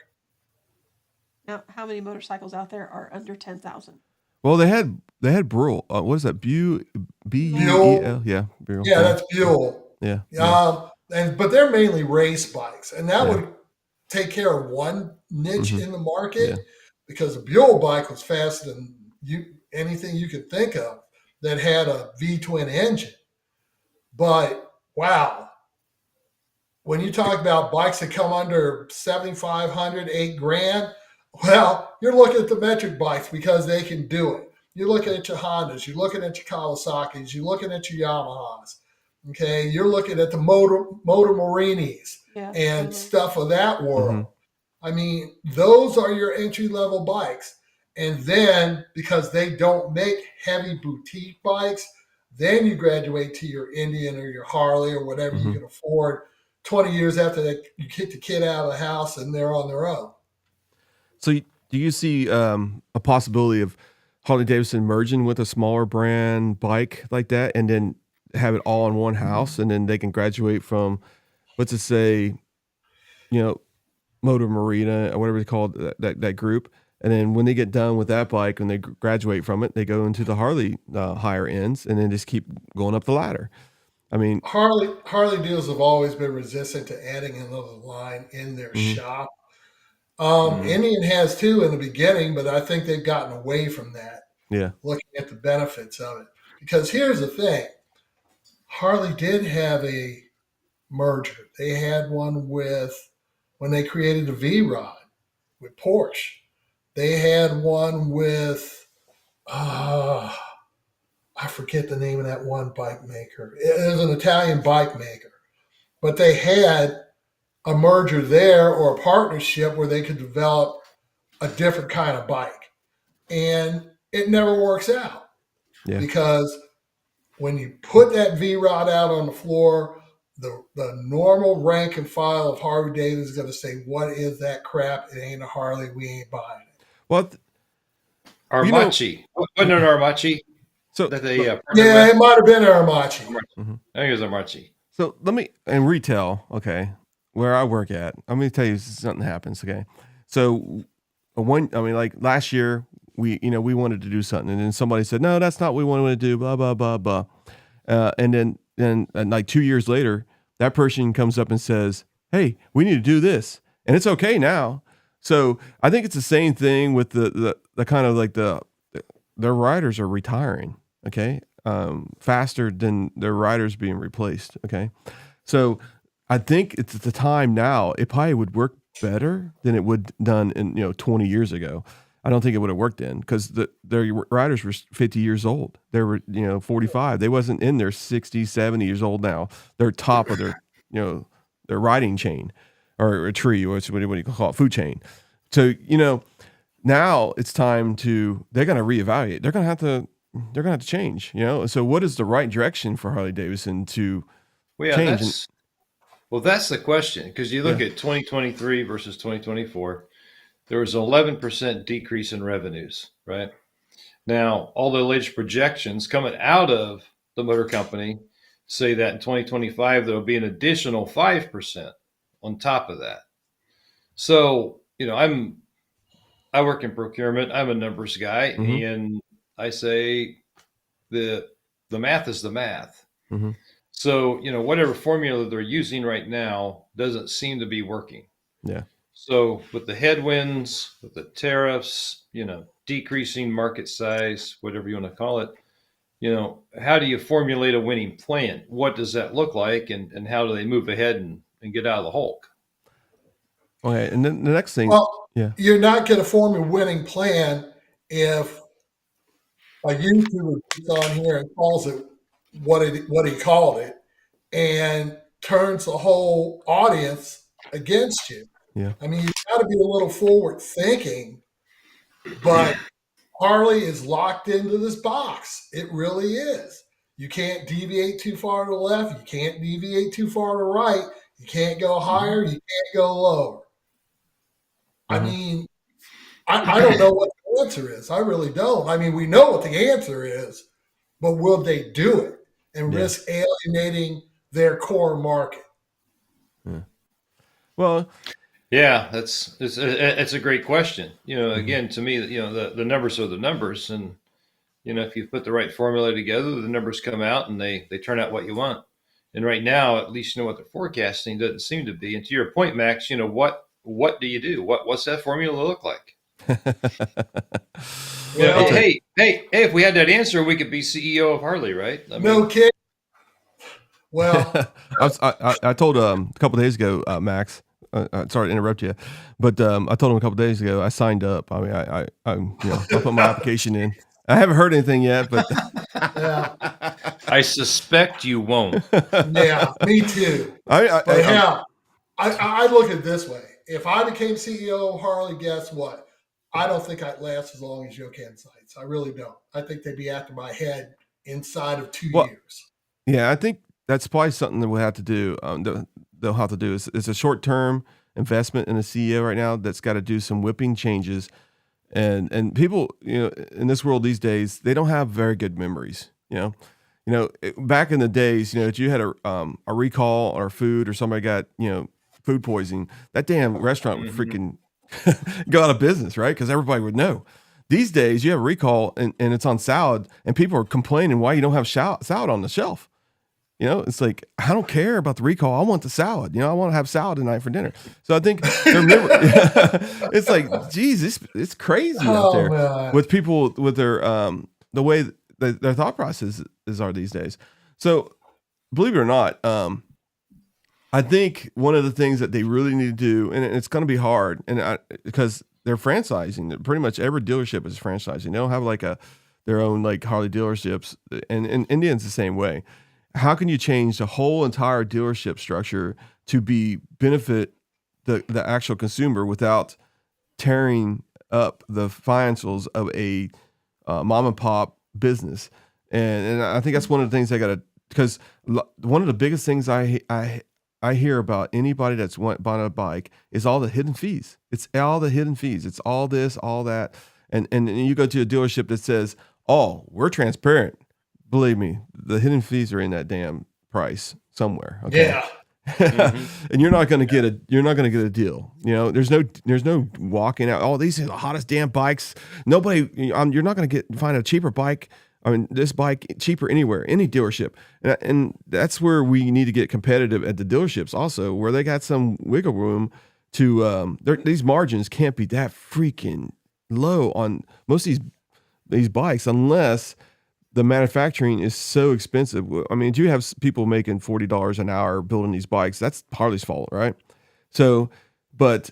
Now, how many motorcycles out there are under 10,000? Well, they had Brule. What is that? B-U-E-L? Yeah. Buell. Yeah, that's Buell. Yeah. But they're mainly race bikes, and that would take care of one niche in the market, because a Buell bike was faster than anything you could think of that had a V-twin engine. But wow, when you talk about bikes that come under $7,500, $8,000, well, you're looking at the metric bikes because they can do it. You're looking at your Hondas, you're looking at your Kawasaki's, you're looking at your Yamahas. Okay, you're looking at the Motor Marinis and stuff of that world. I mean, those are your entry-level bikes. And then, because they don't make heavy boutique bikes, then you graduate to your Indian or your Harley or whatever you can afford 20 years after that you kick the kid out of the house and they're on their own. So do you see a possibility of Harley-Davidson merging with a smaller brand bike like that, and then have it all in one house, and then they can graduate from, let's just say, Motor Marina or whatever it's called, that group, and then when they get done with that bike, when they graduate from it, they go into the Harley higher ends, and then just keep going up the ladder. I mean, Harley dealers have always been resistant to adding another line in their shop. Indian has too in the beginning, but I think they've gotten away from that. Yeah. Looking at the benefits of it. Because here's the thing. Harley did have a merger. They had one when they created the V-Rod with Porsche. They had one with, I forget the name of that one bike maker. It was an Italian bike maker. But they had a merger there, or a partnership where they could develop a different kind of bike. And it never works out. Yeah. Because when you put that V-Rod out on the floor, the normal rank and file of Harley-Davidson is going to say, what is that crap? It ain't a Harley. We ain't buying it. Well, Armachi. Wasn't it Armachi? So that they, it might have been Armachi. I think it was Armachi. So and retail, okay, where I work at, I'm going to tell you something happens, okay? So like last year, we wanted to do something, and then somebody said, no, that's not what we wanted to do, blah, blah, blah, blah. And then like 2 years later, that person comes up and says, hey, we need to do this. And it's okay now. So I think it's the same thing with the kind of like their riders are retiring, okay, faster than their riders being replaced, okay? So I think it's the time now. It probably would work better than it would done in 20 years ago. I don't think it would have worked then, because their riders were 50 years old. They were 45. They wasn't in their 60, 70 years old now. They're top of their their riding chain, or a tree, or what do you call it, food chain. So now it's time they're going to reevaluate. They're going to have to change. So what is the right direction for Harley-Davidson to change? That's the question, because you look at 2023 versus 2024. There was an 11% decrease in revenues, right? Now, all the latest projections coming out of the motor company say that in 2025 there'll be an additional 5% on top of that. So, I work in procurement. I'm a numbers guy, Mhm. and I say the math is the math. Mhm. So, whatever formula they're using right now doesn't seem to be working. Yeah. So with the headwinds, with the tariffs, decreasing market size, whatever you want to call it, how do you formulate a winning plan? What does that look like? And how do they move ahead and get out of the hulk? Okay. And then the next thing, Well, yeah. you're not going to form a winning plan if a YouTuber gets on here and calls it what he called it and turns the whole audience against you. Yeah. I mean, you've got to be a little forward thinking, but Harley is locked into this box. It really is. You can't deviate too far to the left. You can't deviate too far to the right. You can't go higher. You can't go lower. I Mhm. mean, I don't know what the answer is. I really don't. I mean, we know what the answer is, but will they do it and Yeah. risk alienating their core market? Well, Yeah, it's a great question. Again, to me, the numbers are the numbers, and if you put the right formula together, the numbers come out and they turn out what you want. And right now, at least what they're forecasting doesn't seem to be. And to your point, Max, what do you do? What's that formula look like? Well, Hey, if we had that answer, we could be CEO of Harley, right? no kidding. Well, I told a couple of days ago, Max. Sorry to interrupt you, but I told him a couple of days ago I signed up. I mean, I put my application in. I haven't heard anything yet, but yeah, I suspect you won't. yeah, me too. But hell, I look at it this way. If I became CEO of Harley, guess what? I don't think I'd last as long as Yoke Insights. I really don't. I think they'd be after my head inside of 2 Well, years. yeah, I think that's probably something that we'll have to do. They'll have to do is it's a short term investment in a CEO right now that's got to do some whipping changes, and people in this world these days they don't have very good memories. Back in the days, if you had a recall or food or somebody got food poisoning, that damn restaurant would freaking go out of business, right? Because everybody would know. These days, you have a recall and it's on salad, and people are complaining why you don't have salad on the shelf. It's like, I don't care about the recall. I want the salad. I want to have salad tonight for dinner. So I think it's like, geez, it's crazy out there man. with people with their the way their thought processes are these days. So believe it or not, I think one of the things that they really need to do, and it's going to be hard, because they're franchising. Pretty much every dealership is franchising. They don't have like their own like Harley dealerships, and Indian's the same way. How can you change the whole entire dealership structure to benefit the actual consumer without tearing up the financials of a mom and pop business? And I think that's one of the things they got to, because one of the biggest things I hear about anybody that's buying a bike is all the hidden fees. It's all the hidden fees. It's all this, all that. And you go to a dealership that says, "Oh, we're transparent." Believe me, the hidden fees are in that damn price somewhere. Okay? Yeah. And you're not going to get a deal. There's no walking out. Oh, these are the hottest damn bikes. Nobody, you're not going to find a cheaper bike. I mean, this bike cheaper anywhere, any dealership. And that's where we need to get competitive at the dealerships also, where they got some wiggle room to, these margins can't be that freaking low on most of these bikes unless the manufacturing is so expensive. I mean, you have people making $40 an hour building these bikes. That's Harley's fault, right? So, but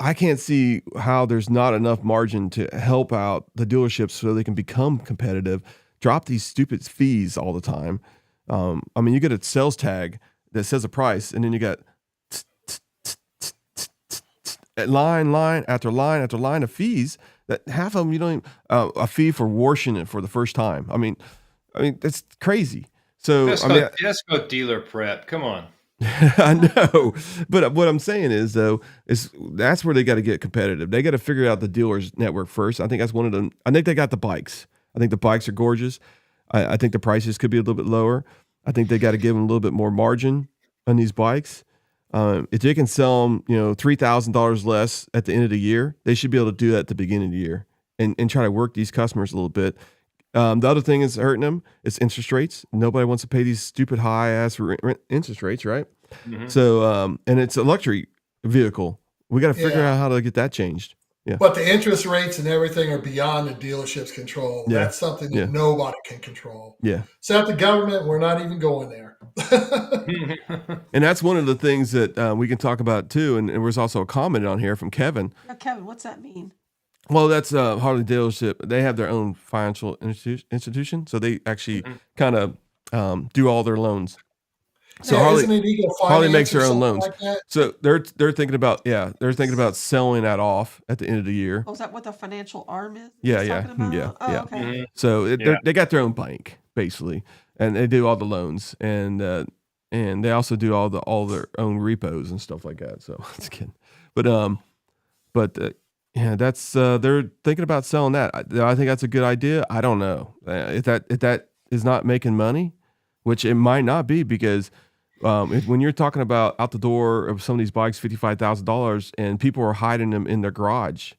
I can't see how there's not enough margin to help out the dealerships so they can become competitive. Drop these stupid fees all the time. I mean, you get a sales tag that says a price, and then you got line after line after line of fees that half of them you don't even, a fee for washing it for the first time. I mean that's crazy. So let's go dealer prep. Come on. I know, but what I'm saying is that's where they got to get competitive. They got to figure out the dealers network first. I think that's one of them. I think they got the bikes. I think the bikes are gorgeous. I think the prices could be a little bit lower. I think they got to give them a little bit more margin on these bikes. If they can sell them, $3,000 less at the end of the year, they should be able to do that at the beginning of the year and try to work these customers a little bit. The other thing is hurting them is interest rates. Nobody wants to pay these stupid high ass interest rates, right? Mhm. So, and it's a luxury vehicle. We got to figure out how to get that changed. Yeah. But the interest rates and everything are beyond the dealership's control. Yeah. That's something that nobody can control. Yeah. Except the government, we're not even going there. And that's one of the things that we can talk about too. And there was also a comment on here from Kevin. Now, Kevin, what's that mean? Well, that's Harley dealership. They have their own financial institution. So they actually kind of do all their loans. So isn't it Eagle Harley Finance makes or their own something loans. like that? So they're thinking about selling that off at the end of the year. Oh, is that what the financial arm is? Yeah, he's yeah, talking about? Oh, yeah. okay. Mhm. So they got their own bank basically, and they do all the loans, and they also do all their own repos and stuff like that. So it's kidding, but yeah, that's they're thinking about selling that. I think that's a good idea. I don't know if that is not making money, which it might not be, because when you're talking about out the door of some of these bikes, $55,000, and people are hiding them in their garage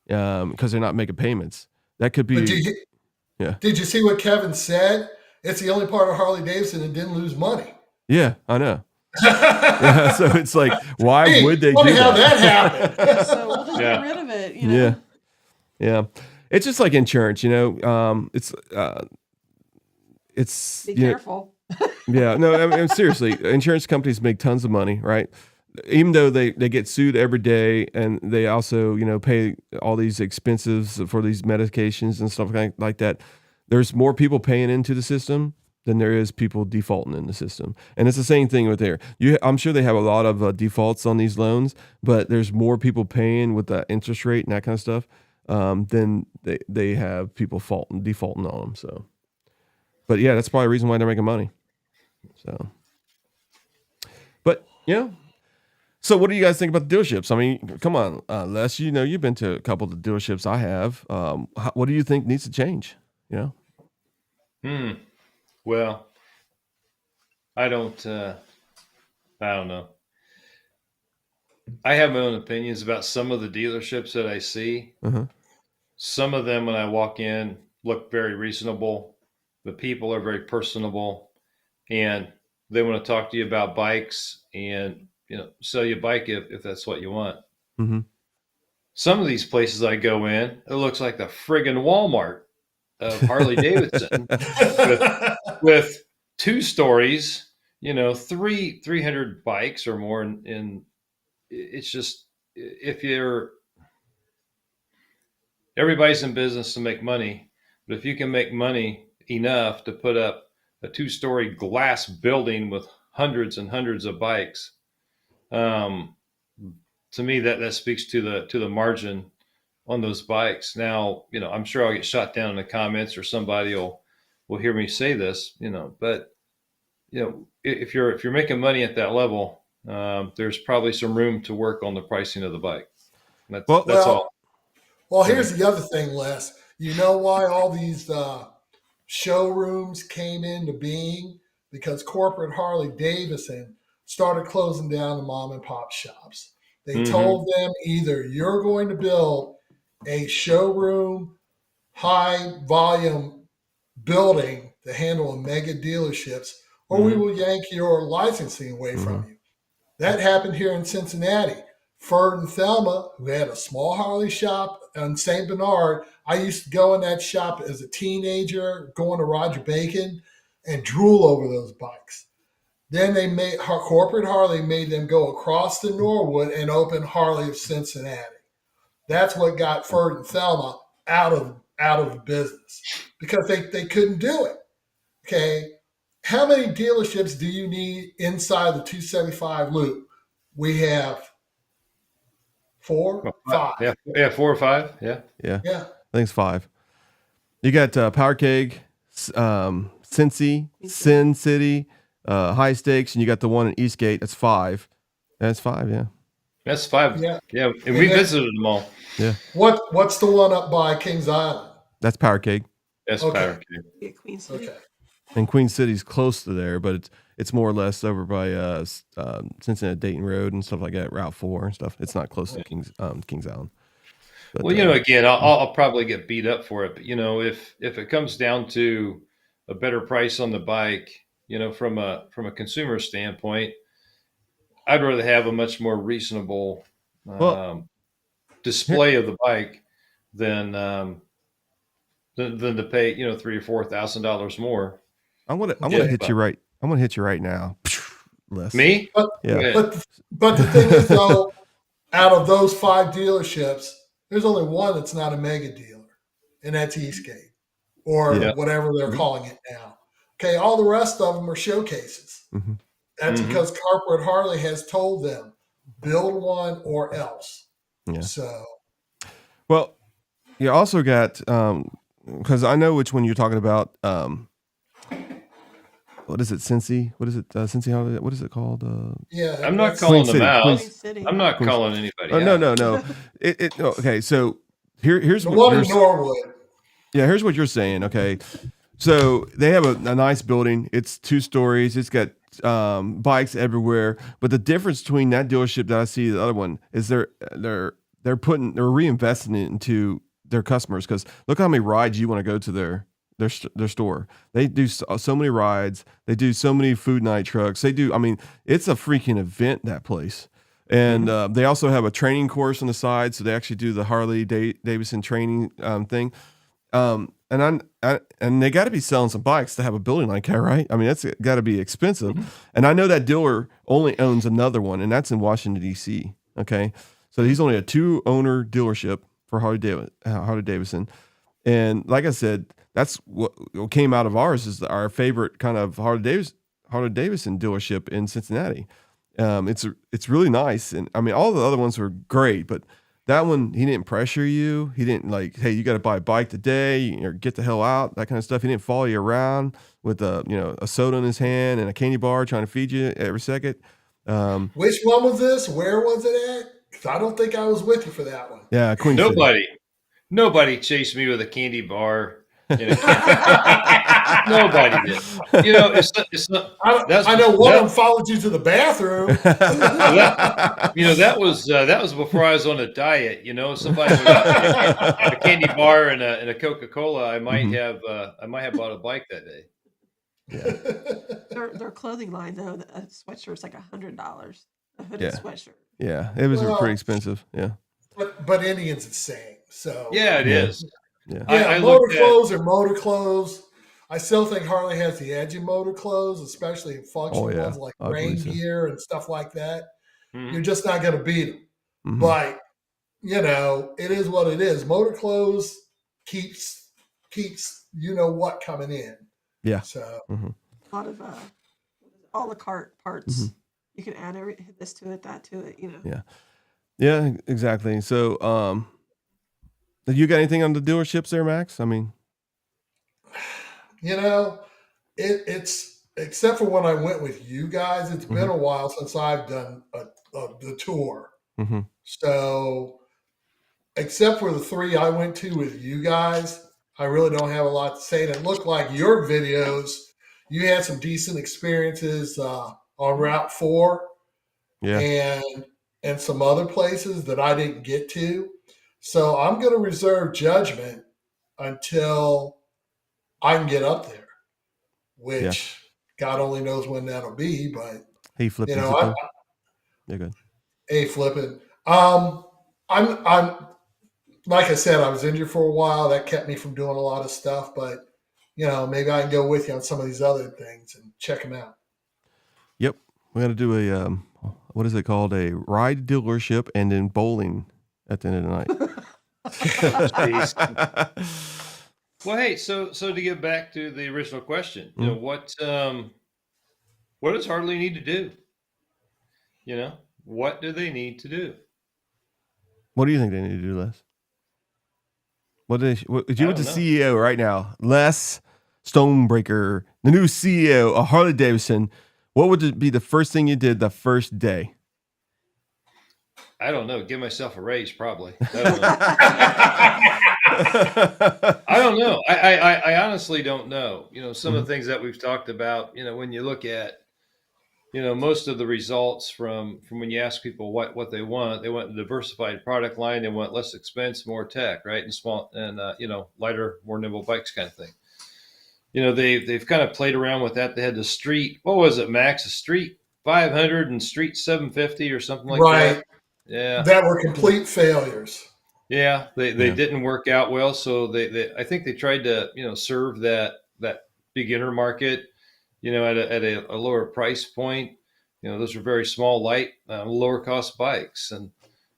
because they're not making payments, that could be. But did you see what Kevin said? It's the only part of Harley-Davidson that didn't lose money. Yeah, I know. Yeah, so it's like, why would they do how that? that happened. So we'll just get rid of it, Yeah. It's just like insurance, it's Be careful. Yeah, no, I mean, seriously, insurance companies make tons of money, right? Even though they get sued every day, and they also, pay all these expenses for these medications and stuff like that. There's more people paying into the system than there is people defaulting in the system. And it's the same thing with there. I'm sure they have a lot of defaults on these loans, but there's more people paying with the interest rate and that kind of stuff than they have people defaulting on them. So, but yeah, that's probably the reason why they're making money. So, but so what do you guys think about the dealerships? I mean, come on, Les, you've been to a couple of the dealerships I have. What do you think needs to change? Well, I don't know. I have my own opinions about some of the dealerships that I see. Some of them, when I walk in, look very reasonable. The people are very personable, and they want to talk to you about bikes and, sell you a bike if that's what you want. Mm-hmm. Some of these places I go in, it looks like the friggin' Walmart of Harley-Davidson with 2 stories, 300 bikes or more. And it's just, everybody's in business to make money, but if you can make money enough to put up a 2-story glass building with hundreds and hundreds of bikes, to me that speaks to the margin on those bikes. Now, I'm sure I'll get shot down in the comments, or somebody will hear me say this, but if you're making money at that level, there's probably some room to work on the pricing of the bike. That's all. Well, here's the other thing, Les. You know why all these showrooms came into being? Because corporate Harley-Davidson started closing down the mom and pop shops. They told them, either you're going to build a showroom, high volume building to handle mega dealerships, or we will yank your licensing away from you. That happened here in Cincinnati. Ferd and Thelma, who had a small Harley shop on St. Bernard, I used to go in that shop as a teenager, going to Roger Bacon and drool over those bikes. Then corporate Harley made them go across to Norwood and open Harley of Cincinnati. That's what got Ferd and Thelma out of the business, because they couldn't do it. Okay, how many dealerships do you need inside the 275 loop? We have 4, 5. Yeah, 4 or 5. Yeah. I think it's 5. You got Power Keg, Cincy, Sin City, High Stakes, and you got the one in Eastgate. That's 5. That's 5. Yeah. That's 5. Yeah. And we visited them all. Yeah. What's the one up by Kings Island? That's Power Keg. That's Okay. Power Keg. Yeah, Queen City. Okay. And Queen City's close to there, but it's more or less over by Cincinnati Dayton Road and stuff like that, Route 4 and stuff. It's not close to Kings Island. But, Well, again, I'll probably get beat up for it, but if it comes down to a better price on the bike, from a consumer standpoint, I'd rather have a much more reasonable display of the bike than to pay $3,000 or $4,000 more. I'm gonna hit you right. I'm gonna hit you right now. Les. Me? Yeah. But the thing is, though, out of those 5 dealerships, there's only one that's not a mega dealer, and that's Eastgate, or whatever they're calling it now. Okay, all the rest of them are showcases. Mm-hmm. That's because Corporate Harley has told them, build one or else. Yeah. So, well, you also got because I know which one you're talking about. What is it, Cincy? What is it, Cincy? What is it called? yeah, I'm not calling them out. Queen City. I'm not calling anybody out. No. Okay, so here's the what one in Norwood. Yeah, here's what you're saying. Okay, so they have a nice building. It's 2 stories. It's got bikes everywhere. But the difference between that dealership that I see the other one is they're reinvesting it into their customers, because look how many rides you want to go to their store. They do so many rides. They do so many food night trucks. They do. I mean, it's a freaking event, that place. And they also have a training course on the side, so they actually do the Harley-Davidson training thing. And they got to be selling some bikes to have a building like that, right? I mean, that's got to be expensive. Mm-hmm. And I know that dealer only owns another one, and that's in Washington, D.C. Okay, so he's only a 2-owner dealership for Harley-Davidson. And like I said, that's what came out of ours, is our favorite kind of Harley-Davidson dealership in Cincinnati. It's really nice. And I mean, all the other ones were great, but that one, he didn't pressure you. He didn't like, hey, you got to buy a bike today or get the hell out, that kind of stuff. He didn't follow you around with a soda in his hand and a candy bar trying to feed you every second. Which one was this? Where was it at? Because I don't think I was with you for that one. Yeah, Queen City. Nobody chased me with a candy bar. Nobody did. It's not. I know one of them followed you to the bathroom. That was before I was on a diet. Somebody with a candy bar and a Coca-Cola, I might have bought a bike that day. Yeah. Their clothing line, though, a sweatshirt's like $100. A hooded sweatshirt. Yeah, it was pretty expensive. Yeah. But Indian's the same. So yeah, it is. Yeah, I motor clothes are motor clothes. I still think Harley has the edge in motor clothes, especially in functional ones like rain gear and stuff like that. Mm-hmm. You're just not going to beat them. Mm-hmm. But, it is what it is. Motor clothes keeps what coming in. Yeah. So a lot of a la carte parts. Mm-hmm. You can add this to it, that to it, Yeah. Yeah, exactly. So, you got anything on the dealerships there, Max? I mean, it's except for when I went with you guys, it's been a while since I've done the tour. Mm-hmm. So, except for the 3 I went to with you guys, I really don't have a lot to say. And it looked like your videos, you had some decent experiences on Route 4, and some other places that I didn't get to. So I'm going to reserve judgment until I can get up there, which God only knows when that'll be. But hey, flipping, you're good. Hey, flipping. I'm like I said, I was injured for a while. That kept me from doing a lot of stuff. But maybe I can go with you on some of these other things and check them out. Yep, we got to do a what is it called? A ride dealership and then bowling at the end of the night. Well, hey, so to get back to the original question, what does Harley need to do? What do they need to do? What do you think they need to do, Les? If you were the CEO right now, Les Stonebreaker, the new CEO of Harley-Davidson, what would be the first thing you did the first day? I don't know. Give myself a raise, probably. I don't know. I don't know. I honestly don't know. Some of the things that we've talked about, when you look at, most of the results from when you ask people what they want a diversified product line. They want less expense, more tech, right? And small and, lighter, more nimble bikes kind of thing. They've kind of played around with that. They had the street, what was it, Max? A street 500 and street 750 or something like that. Yeah. That were complete failures. Yeah, they didn't work out well. So I think they tried to serve that beginner market, at a lower price point. Those are very small, light, lower cost bikes, and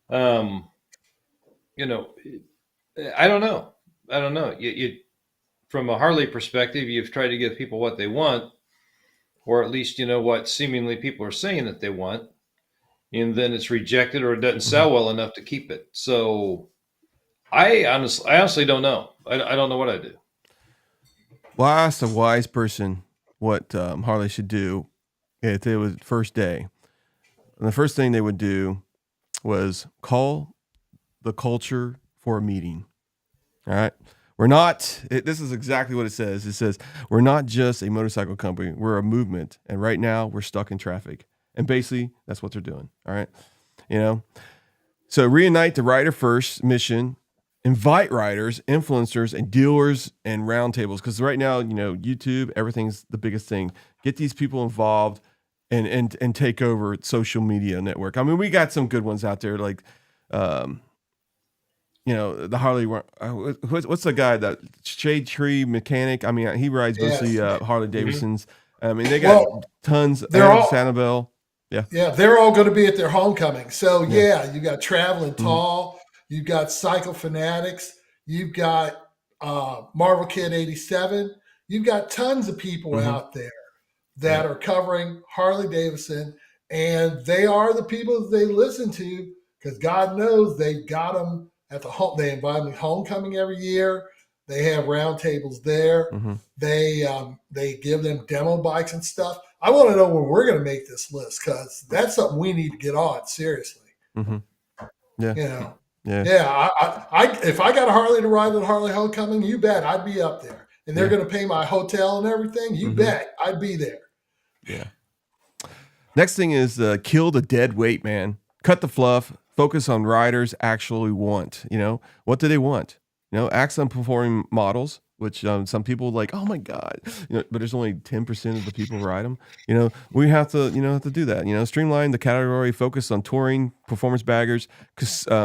I don't know. You from a Harley perspective, you've tried to give people what they want, or at least what seemingly people are saying that they want, and then it's rejected or it doesn't sell well enough to keep it. So I honestly don't know. I don't know what I do. Well, I asked a wise person what Harley should do if it was first day. And the first thing they would do was call the culture for a meeting. All right. This is exactly what it says. It says, we're not just a motorcycle company. We're a movement. And right now we're stuck in traffic. And basically that's what they're doing. All right. So reunite the rider first mission. Invite riders, influencers, and dealers and roundtables. Because right now, YouTube, everything's the biggest thing. Get these people involved and take over social media network. I mean, we got some good ones out there, like, the Harley. What's the guy, that Shade Tree Mechanic? I mean, he rides mostly Harley-Davidsons. I mean, they got tons. Sanibel. Yeah, they're all going to be at their homecoming. So you got Traveling Tall. You've got Cycle Fanatics. You've got Marvel Kid 87. You've got tons of people out there that are covering Harley-Davidson, and they are the people that they listen to, because God knows they've got them at the home. They invite them to homecoming every year. They have roundtables there. They give them demo bikes and stuff. I want to know when we're going to make this list, because that's something we need to get on seriously. Yeah. If I got a Harley to ride with Harley homecoming, you bet I'd be up there. And they're going to pay my hotel and everything. You bet I'd be there. Yeah. Next thing is kill the dead weight, man. Cut the fluff. Focus on riders actually want. What do they want? Ask them performing models, which some people like, oh my God, but there's only 10% of the people who ride them. We have to do that. Streamline the category, focus on touring, performance baggers,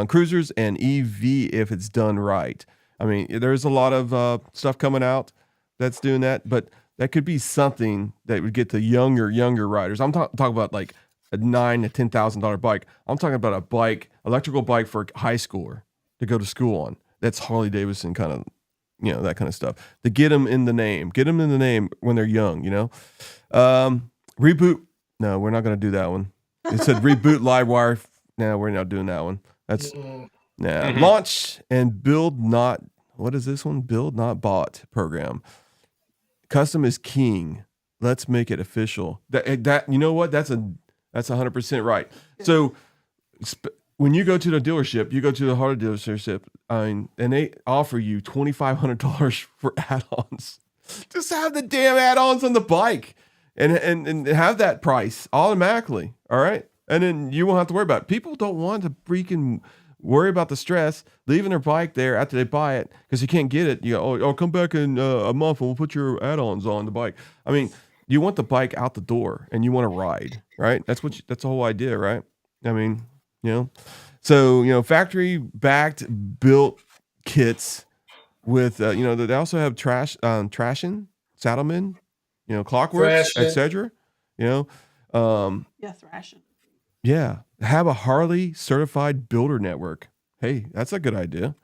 cruisers, and EV if it's done right. I mean, there's a lot of stuff coming out that's doing that, but that could be something that would get the younger riders. I'm talking about like a $9,000 to $10,000 bike. I'm talking about a electrical bike for a high schooler to go to school on. That's Harley-Davidson kind of, that kind of stuff. To get them in the name. Get them in the name when they're young, Reboot. No, we're not going to do that one. It said reboot Livewire. No, we're not doing that one. That's, Launch and build not, what is this one? Build not bought program. Custom is king. Let's make it official. That you know what? That's 100% right. So when you go to the dealership, you go to the Harley dealership, and they offer you $2,500 for add-ons. Just have the damn add-ons on the bike, and have that price automatically. All right, and then you won't have to worry about it. People don't want to freaking worry about the stress leaving their bike there after they buy it because you can't get it. You go, oh, come back in a month and we'll put your add-ons on the bike. I mean, you want the bike out the door and you want to ride, right? That's the whole idea, right? I mean, so factory backed built kits with they also have trashing, Saddlemen, Clockworks, etc. Thrashing. Yeah, have a Harley certified builder network. Hey, that's a good idea.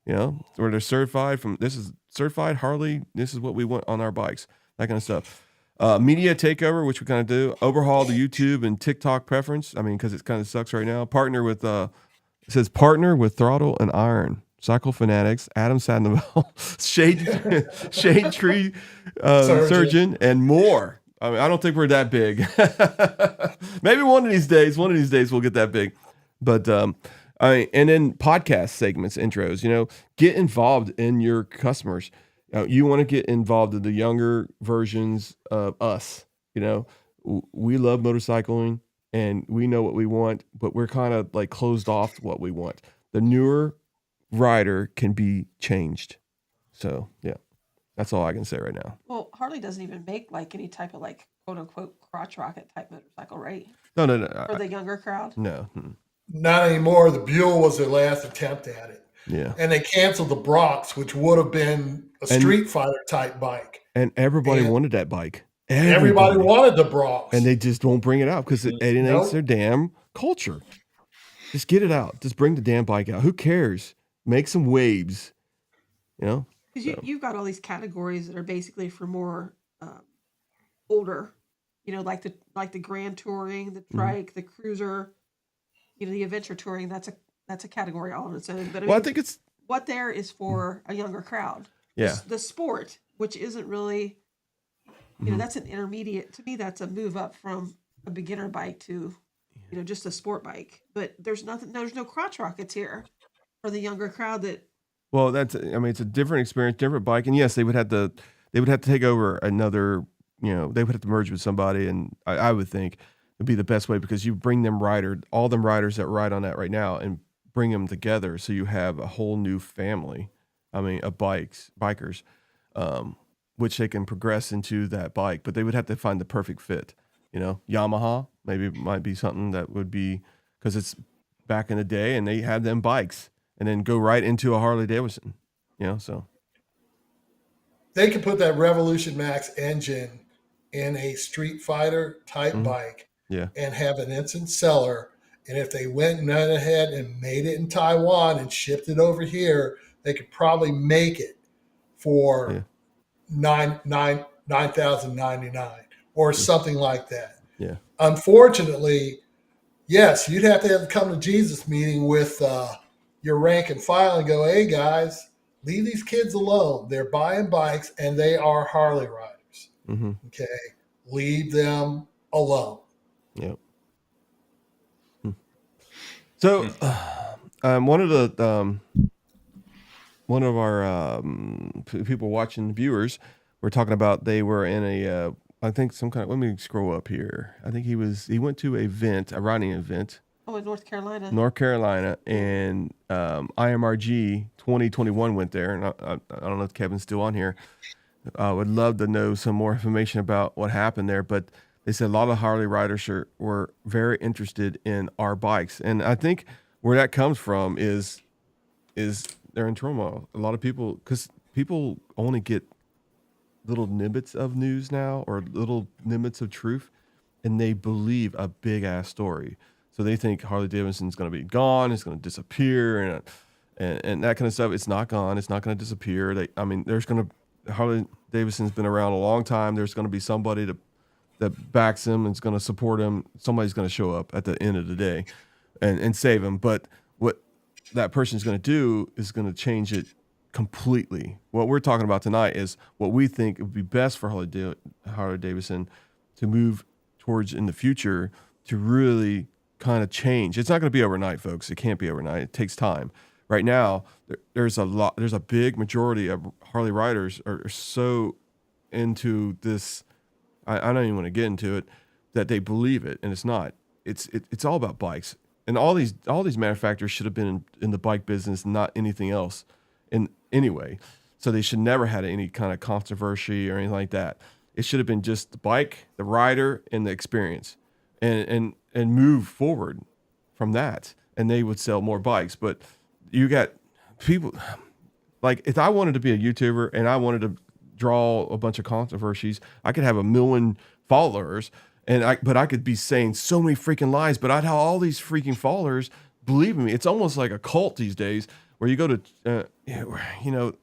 Where they're certified this is certified Harley. This is what we want on our bikes. That kind of stuff. Media takeover, which we kind of do. Overhaul the YouTube and TikTok preference. I mean, because it kind of sucks right now. Partner with it says partner with Throttle and Iron, Cycle Fanatics, Adam Sandoval, Shade Tree Surgeon, and more. I mean, I don't think we're that big. Maybe one of these days we'll get that big. But And then podcast segments, intros, get involved in your customers. You want to get involved in the younger versions of us. We love motorcycling and we know what we want, but we're kind of like closed off to what we want. The newer rider can be changed. So yeah, that's all I can say right now. Well, Harley doesn't even make like any type of like quote unquote crotch rocket type motorcycle, right? No. For the younger crowd. No. Not anymore. The Buell was their last attempt at it. Yeah. And they canceled the Bronx, which would have been a Street Fighter type bike. And everybody wanted that bike. Everybody wanted the Bronx. And they just won't bring it out because it alienates their damn culture. Just get it out. Just bring the damn bike out. Who cares? Make some waves. Because you've got all these categories that are basically for more older, like the Grand Touring, the Trike, the Cruiser, the Adventure Touring. That's a category all on its own. But I think it's what there is for a younger crowd. Yeah. The Sport, which isn't really, that's an intermediate. To me, that's a move up from a beginner bike to, just a sport bike. But there's no crotch rockets here for the younger crowd that. Well, it's a different experience, different bike. And yes, they would have to take over another, they would have to merge with somebody. And I would think it'd be the best way because you bring all them riders that ride on that right now and bring them together. So you have a whole new family, of bikers, which they can progress into that bike, but they would have to find the perfect fit. Yamaha maybe might be something that would be, because it's back in the day and they had them bikes. And then go right into a Harley-Davidson, so. They could put that Revolution Max engine in a Street Fighter type bike and have an instant seller. And if they went ahead and made it in Taiwan and shipped it over here, they could probably make it for $9,099 or something like that. Yeah. Unfortunately, yes, you'd have to have a come to Jesus meeting with your rank and file and go, hey guys, leave these kids alone. They're buying bikes and they are Harley riders. Mm-hmm. Okay. Leave them alone. Yep. So one of our people watching, the viewers, were talking about they were in a I think some kind of, let me scroll up here. I think he went to a riding event. Oh, in North Carolina. And IMRG 2021 went there, and I don't know if Kevin's still on here. I would love to know some more information about what happened there, but they said a lot of Harley riders were very interested in our bikes, and I think where that comes from is they're in turmoil. A lot of people, because people only get little nibbits of news now or little nibbits of truth, and they believe a big ass story. So they think Harley-Davidson's going to be gone, it's going to disappear, and that kind of stuff. It's not gone. It's not going to disappear. Harley-Davidson's been around a long time. There's going to be somebody that backs him and is going to support him. Somebody's going to show up at the end of the day and save him. But what that person's going to do is going to change it completely. What we're talking about tonight is what we think would be best for Harley-Davidson to move towards in the future to really kind of change. It's not going to be overnight, folks. It can't be overnight. It takes time. Right now, there's a big majority of Harley riders are so into this. I don't even want to get into it, that they believe it, and it's not. It's all about bikes, and all these manufacturers should have been in the bike business, not anything else, in any way. So they should never had any kind of controversy or anything like that. It should have been just the bike, the rider, and the experience, and move forward from that, and they would sell more bikes. But you got people like, if I wanted to be a YouTuber and I wanted to draw a bunch of controversies, I could have 1 million followers, but I could be saying so many freaking lies, but I'd have all these freaking followers believing me. It's almost like a cult these days, where you go to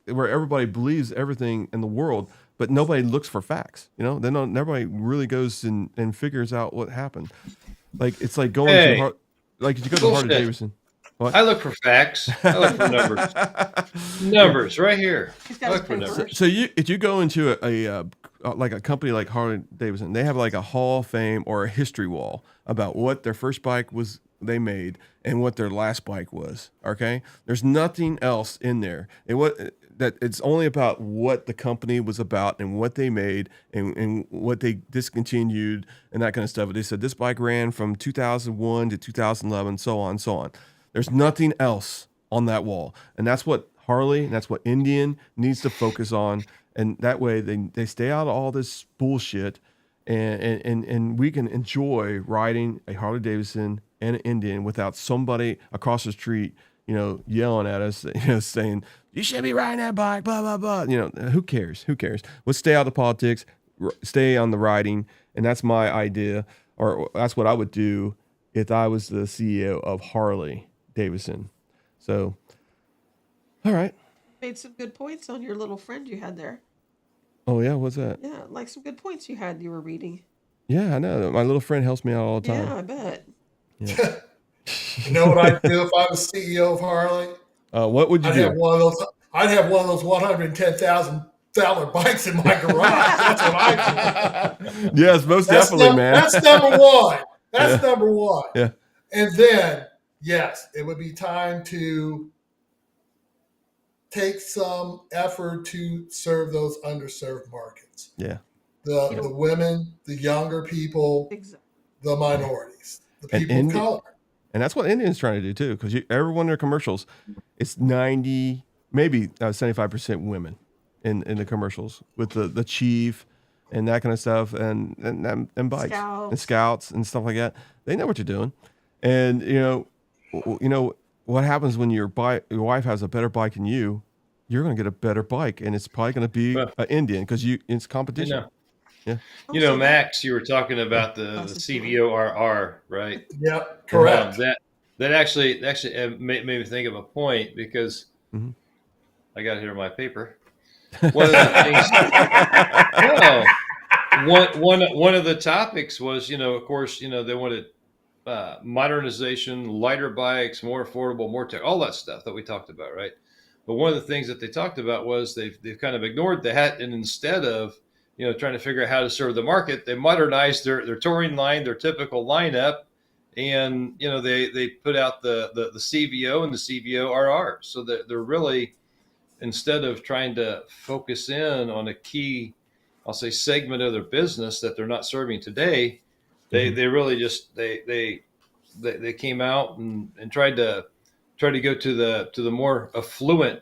where everybody believes everything in the world, but nobody looks for facts. Nobody really goes and figures out what happened. Like, it's like going to like, if you go to Harley-Davidson. What? I look for facts. I look for numbers. Numbers right here. I look for numbers. So if you go into a company like Harley-Davidson, they have like a Hall of Fame or a history wall about what their first bike was they made and what their last bike was. Okay, there's nothing else in there. It's only about what the company was about and what they made and what they discontinued and that kind of stuff. They said this bike ran from 2001 to 2011, so on and so on. There's nothing else on that wall, and that's what Harley and that's what Indian needs to focus on. And that way they stay out of all this bullshit, and we can enjoy riding a Harley-Davidson and an Indian without somebody across the street, yelling at us, saying, you should be riding that bike, blah, blah, blah. Who cares? Who cares? Let's stay out of the politics, stay on the riding. And that's my idea, or that's what I would do if I was the CEO of Harley-Davidson. So, all right. Made some good points on your little friend you had there. Oh, yeah? What's that? Yeah, like some good points you were reading. Yeah, I know. My little friend helps me out all the time. Yeah, I bet. Yeah. You know what I'd do if I was CEO of Harley? What would you do? I'd have one of those $110,000 bikes in my garage. That's what I do. Yes, most definitely, man. That's number one. That's number one. Yeah. And then, yes, it would be time to take some effort to serve those underserved markets. Yeah. The women, the younger people, Exactly. the minorities, the people of color. And that's what Indian's trying to do too, because every one of their commercials, it's 90, maybe 75% women in the commercials with the chief and that kind of stuff and bikes and scouts and stuff like that. They know what you're doing, and what happens when your wife has a better bike than you. You're going to get a better bike, and it's probably going to be an Indian because it's competition. Yeah. Max, you were talking about the CVORR, right? Yep, correct. That actually made me think of a point because I got here my paper. One of the things, one of the topics was, of course, they wanted modernization, lighter bikes, more affordable, more tech, all that stuff that we talked about, right? But one of the things that they talked about was they've kind of ignored that, and instead of trying to figure out how to serve the market, they modernized their touring line, their typical lineup, and they put out the CVO and the CVORR, so that they're really, instead of trying to focus in on a key, I'll say, segment of their business that they're not serving today, they really just they came out and tried to go to the more affluent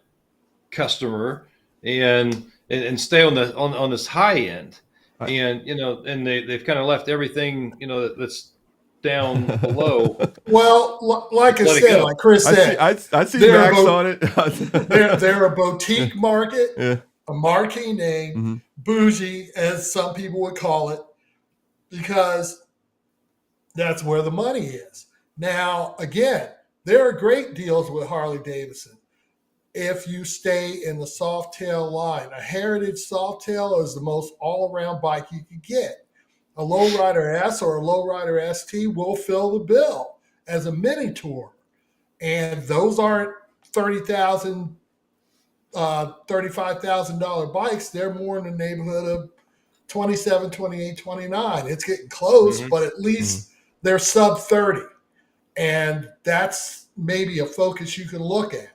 customer and stay on this high end, and and they've kind of left everything that's down below. Well, like I said, like Chris said, I see Max on it. they're a boutique market, a marquee name, bougie, as some people would call it, because that's where the money is. Now, again, there are great deals with Harley-Davidson if you stay in the soft tail line. A Heritage soft tail is the most all-around bike you could get. A Lowrider S or a Lowrider ST will fill the bill as a mini tour. And those aren't $30,000, $35,000 bikes. They're more in the neighborhood of 27, 28, 29. It's getting close, but at least they're sub 30. And that's maybe a focus you can look at.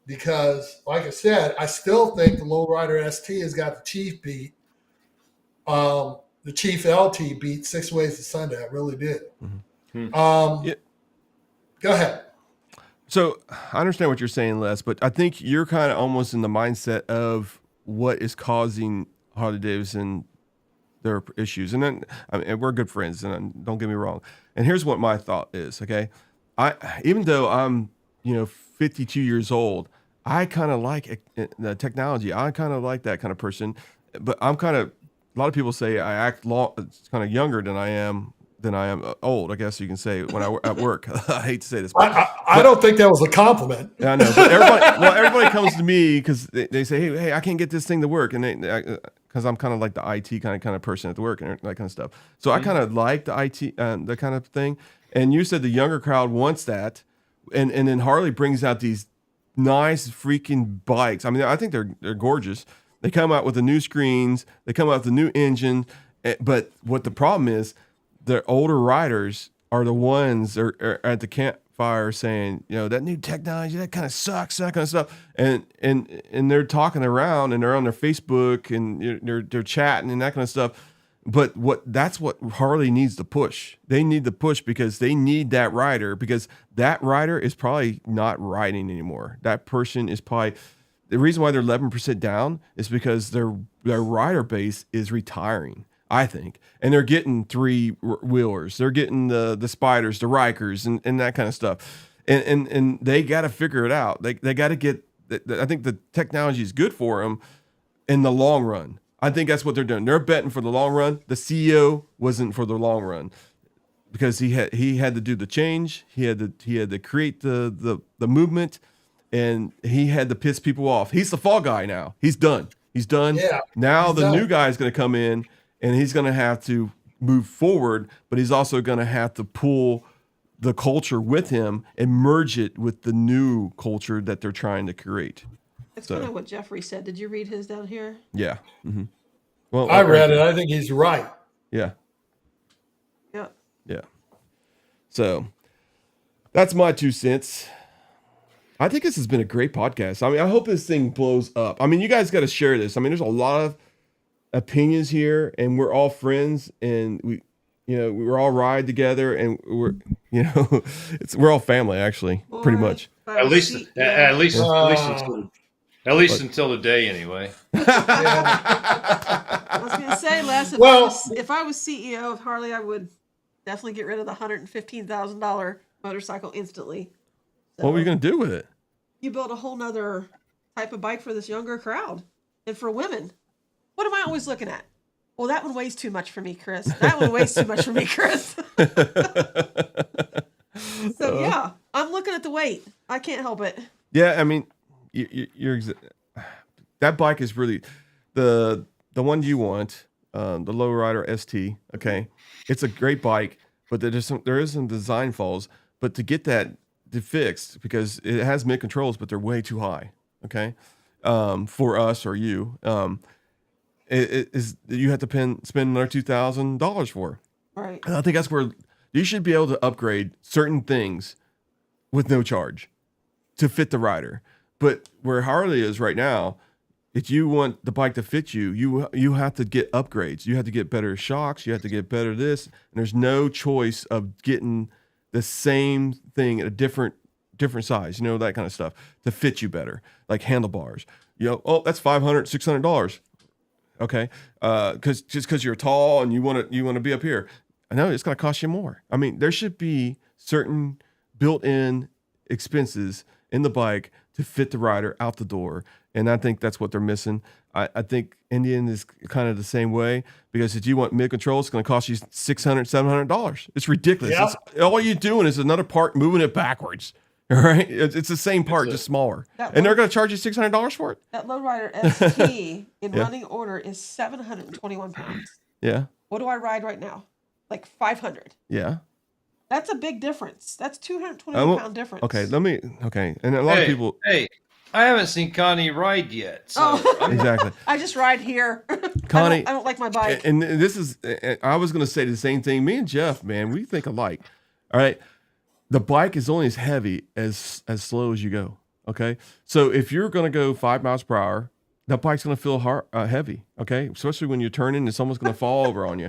Because, like I said, I still think the Lowrider ST has got the Chief beat. The Chief LT beat 6 Ways to Sunday. I really did. Go ahead. So I understand what you're saying, Les, but I think you're kind of almost in the mindset of what is causing Harley-Davidson their issues. And then and we're good friends, and don't get me wrong. And here's what my thought is, okay? Even though I'm, 52 years old, I kind of like the technology. I kind of like that kind of person, but I'm kind of, a lot of people say I act kind of younger than I am old, I guess you can say, when I at work. I hate to say this, but I don't think that was a compliment. I know, but everybody comes to me because they say, hey, I can't get this thing to work, and because I'm kind of like the IT kind of person at the work and that kind of stuff. So I kind of like the IT, that kind of thing. And you said the younger crowd wants that, and then Harley brings out these nice freaking bikes. I mean, I think they're gorgeous. They come out with the new screens. They come out with the new engine. But what the problem is, the older riders are the ones are at the campfire saying, you know, that new technology, that kind of sucks, that kind of stuff. And they're talking around and they're on their Facebook and they're chatting and that kind of stuff. But that's what Harley needs to push. They need to push because they need that rider, because that rider is probably not riding anymore. That person is probably, the reason why they're 11% down is because their rider base is retiring, I think. And they're getting three-wheelers. They're getting the Spiders, the Rikers, and that kind of stuff. And they got to figure it out. They got to get, I think the technology is good for them in the long run. I think that's what they're doing. They're betting for the long run. The CEO wasn't for the long run because he had to do the change. He had to create the movement, and he had to piss people off. He's the fall guy now. He's done. He's done. Yeah, now the done. new guy is going to come in, and he's going to have to move forward, but he's also going to have to pull the culture with him and merge it with the new culture that they're trying to create. It's kind of what Jeffrey said. Did you read his down here? Yeah. Mm-hmm. Well, I read it. I think he's right. Yeah. Yeah. Yeah. So that's my 2 cents. I think this has been a great podcast. I mean, I hope this thing blows up. I mean, you guys got to share this. I mean, there's a lot of opinions here, and we're all friends, and we're all ride together, and we're all family, actually, pretty much. At least until the day, anyway. I was going to say, Les, if I was CEO of Harley, I would definitely get rid of the $115,000 motorcycle instantly. So what were you going to do with it? You build a whole nother type of bike for this younger crowd and for women. What am I always looking at? Well, that one weighs too much for me, Chris. That one weighs too much for me, Chris. So yeah, I'm looking at the weight. I can't help it. Yeah, I mean, that bike is really the one you want, the Lowrider ST. Okay, it's a great bike, but there is some design flaws. But to get that fixed, because it has mid controls, but they're way too high. Okay, for us or you, it is you have to spend another $2,000 for. Right. And I think that's where you should be able to upgrade certain things with no charge to fit the rider. But where Harley is right now, if you want the bike to fit you, you have to get upgrades. You have to get better shocks. You have to get better this. And there's no choice of getting the same thing at a different size, that kind of stuff to fit you better, like handlebars. That's $500, $600. Okay, because you're tall and you want to be up here. I know it's going to cost you more. I mean, there should be certain built-in expenses in the bike to fit the rider out the door. And I think that's what they're missing. I think Indian is kind of the same way, because if you want mid control, it's going to cost you $600, $700. It's ridiculous. Yeah. All you're doing is another part moving it backwards. All right. It's the same part, just smaller. And they're going to charge you $600 for it. That Lowrider ST in running order is 721 pounds. Yeah. What do I ride right now? Like 500. Yeah. That's a big difference. That's 221 pound difference. Okay. And a lot of people. Hey, I haven't seen Connie ride yet. So Exactly. I just ride here. Connie, I don't like my bike. And this is, I was going to say the same thing. Me and Jeff, man, we think alike. All right. The bike is only as heavy as slow as you go. Okay. So if you're going to go 5 miles per hour, that bike's going to feel heavy. Okay. Especially when you're turning and someone's going to fall over on you.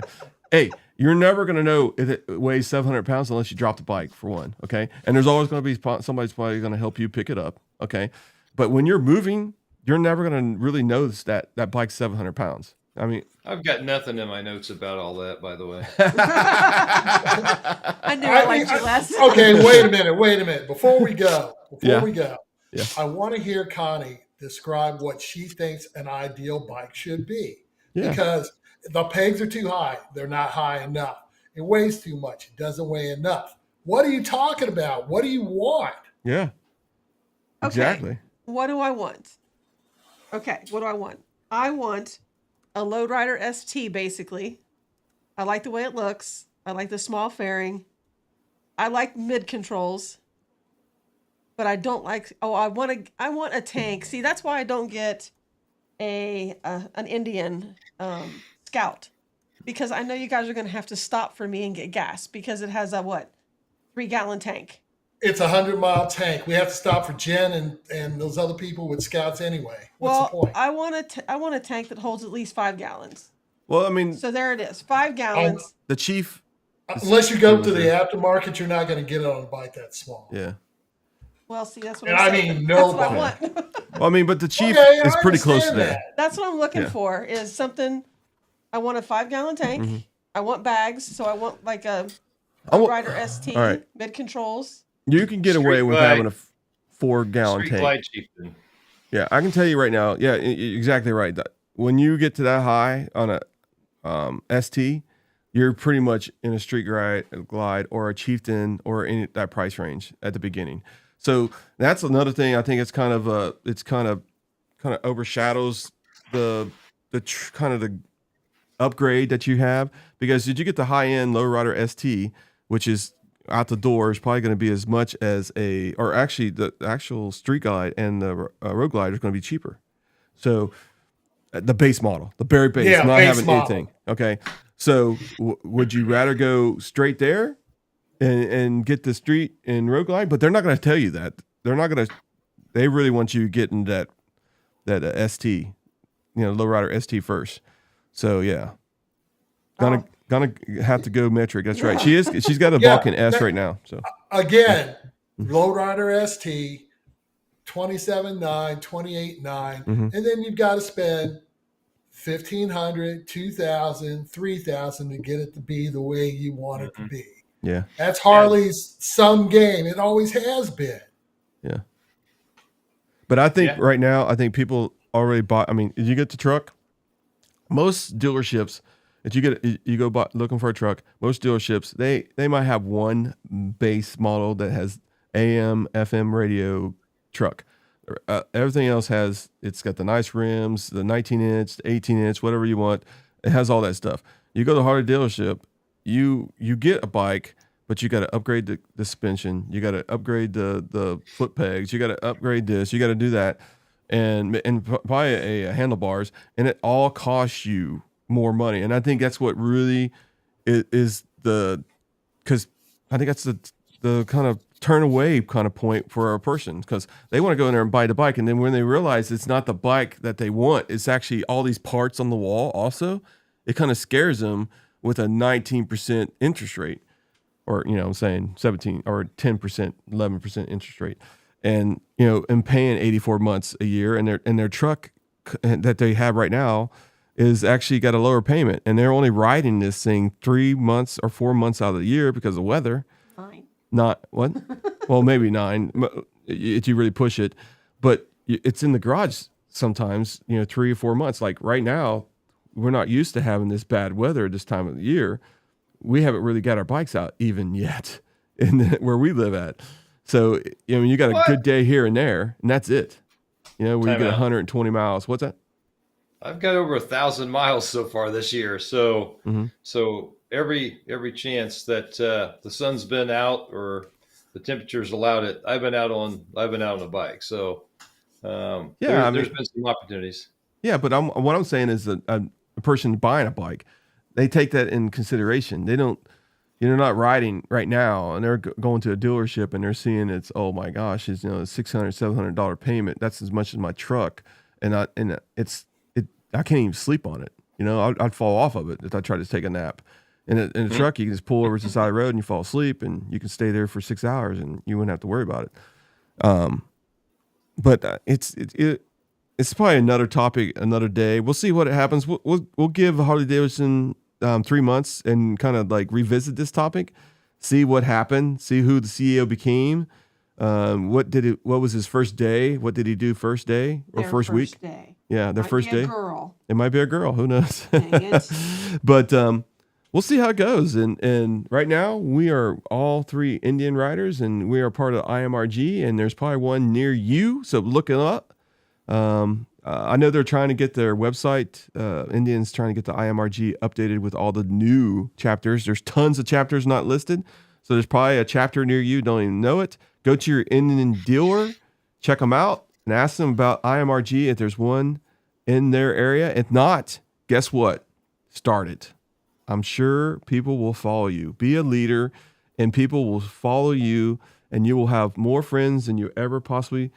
Hey, you're never going to know if it weighs 700 pounds unless you drop the bike, for one. Okay. And there's always going to be somebody's probably going to help you pick it up. Okay. But when you're moving, you're never going to really notice that bike's 700 pounds. I mean, I've got nothing in my notes about all that, by the way. I knew I liked you last. Okay, wait a minute. Before we go, Yeah. I want to hear Connie describe what she thinks an ideal bike should be. Yeah. Because the pegs are too high. They're not high enough. It weighs too much. It doesn't weigh enough. What are you talking about? What do you want? Yeah. Exactly. Okay. What do I want? Okay, what do I want? I want a Lowrider ST, basically. I like the way it looks. I like the small fairing. I like mid controls. But I don't like, I want a tank. See, that's why I don't get an Indian Scout. because I know you guys are going to have to stop for me and get gas because it has a 3-gallon tank. It's a 100-mile tank. We have to stop for Jen and those other people with scouts anyway. What's the point? I want a tank that holds at least 5 gallons. Well, I mean, So there it is, 5 gallons. the chief. Unless you go to the aftermarket, you're not going to get it on a bike that small. Yeah. Well, see, that's what And I'm I saying. mean, That's no what I bike. want. Well, I mean, but the chief Okay, is I pretty close to understand that. That's what I'm looking Yeah. for is something. I want a 5-gallon tank. Mm-hmm. I want bags. So I want like a I want- Rider ST, all right. mid controls. You can get away with Street having a light. 4-gallon Street tank. light chieftain. Yeah, I can tell you right now. Yeah, exactly right. When you get to that high on a ST, you're pretty much in a street glide or a chieftain or in that price range at the beginning. So that's another thing. I think it's kind of overshadows the upgrade that you have, because did you get the high end lowrider ST, which is out the door, is probably going to be as much as or actually the actual street glide and the road glider is going to be cheaper. So the base model, the very base, Yeah, not base having model. anything. Okay. So would you rather go straight there and get the street and road glide? But they're not going to tell you that. They're not going to. They really want you getting that ST, lowrider ST first. So yeah, gonna have to go metric. That's right. She's got a Yeah, Vulcan S right now. So Again, lowrider ST, 27.9, 28.9, and then you've got to spend $1,500, $2,000, $3,000 to get it to be the way you want it to be. yeah, That's Harley's some game. It always has been. yeah. But I think Yeah. right now, I think people already bought. I mean, did you get the truck? Most dealerships, if you go looking for a truck, most dealerships they might have one base model that has AM, FM radio truck. Everything else it's got the nice rims, the 19-inch, the 18-inch, whatever you want. It has all that stuff. You go to a Harley dealership, you get a bike, but you got to upgrade the suspension. You got to upgrade the foot pegs. You got to upgrade this. You got to do that, and buy a handlebars, and it all costs you more money. And I think that's what really is because I think that's the kind of turn away kind of point for a person, because they want to go in there and buy the bike, and then when they realize it's not the bike that they want, it's actually all these parts on the wall. Also, it kind of scares them with a 19% interest rate, or I'm saying 17 or 10%, 11% interest rate, and and paying 84 months a year, and their truck that they have right now is actually got a lower payment, and they're only riding this thing 3 months or 4 months out of the year because of weather. Fine. Not what? Well, maybe 9 if you really push it, but it's in the garage sometimes, 3 or 4 months. Like right now, we're not used to having this bad weather this time of the year. We haven't really got our bikes out even yet where we live at. So, you got a good day here and there, and that's it. Where you get 120 miles. What's that? I've got over 1,000 miles so far this year. So, so every chance that the sun's been out or the temperature's allowed it, I've been out on a bike. So, there's been some opportunities. Yeah, but what I'm saying is that a person buying a bike, they take that in consideration. They don't. They're not riding right now, and they're going to a dealership and they're seeing it's, oh my gosh, it's $600, $700 payment. That's as much as my truck, and I can't even sleep on it. I'd fall off of it if I tried to take a nap. In a truck, you can just pull over to the side of the road and you fall asleep, and you can stay there for 6 hours and you wouldn't have to worry about it. But it's probably another topic, another day. We'll see what happens. We'll give Harley-Davidson 3 months and kind of like revisit this topic, see what happened, see who the CEO became. What was his first day? What did he do first day or Their first week? Day. Yeah, their Might first be a day. girl. It might be a girl. Who knows? Dang it. But we'll see how it goes. And right now we are all 3 Indian riders, and we are part of IMRG, and there's probably one near you. So look it up. I know they're trying to get their website, Indians trying to get the IMRG updated with all the new chapters. There's tons of chapters not listed. So there's probably a chapter near you. Don't even know it. Go to your Indian dealer, check them out, and ask them about IMRG if there's one in their area. If not, guess what? Start it. I'm sure people will follow you. Be a leader, and people will follow you, and you will have more friends than you ever possibly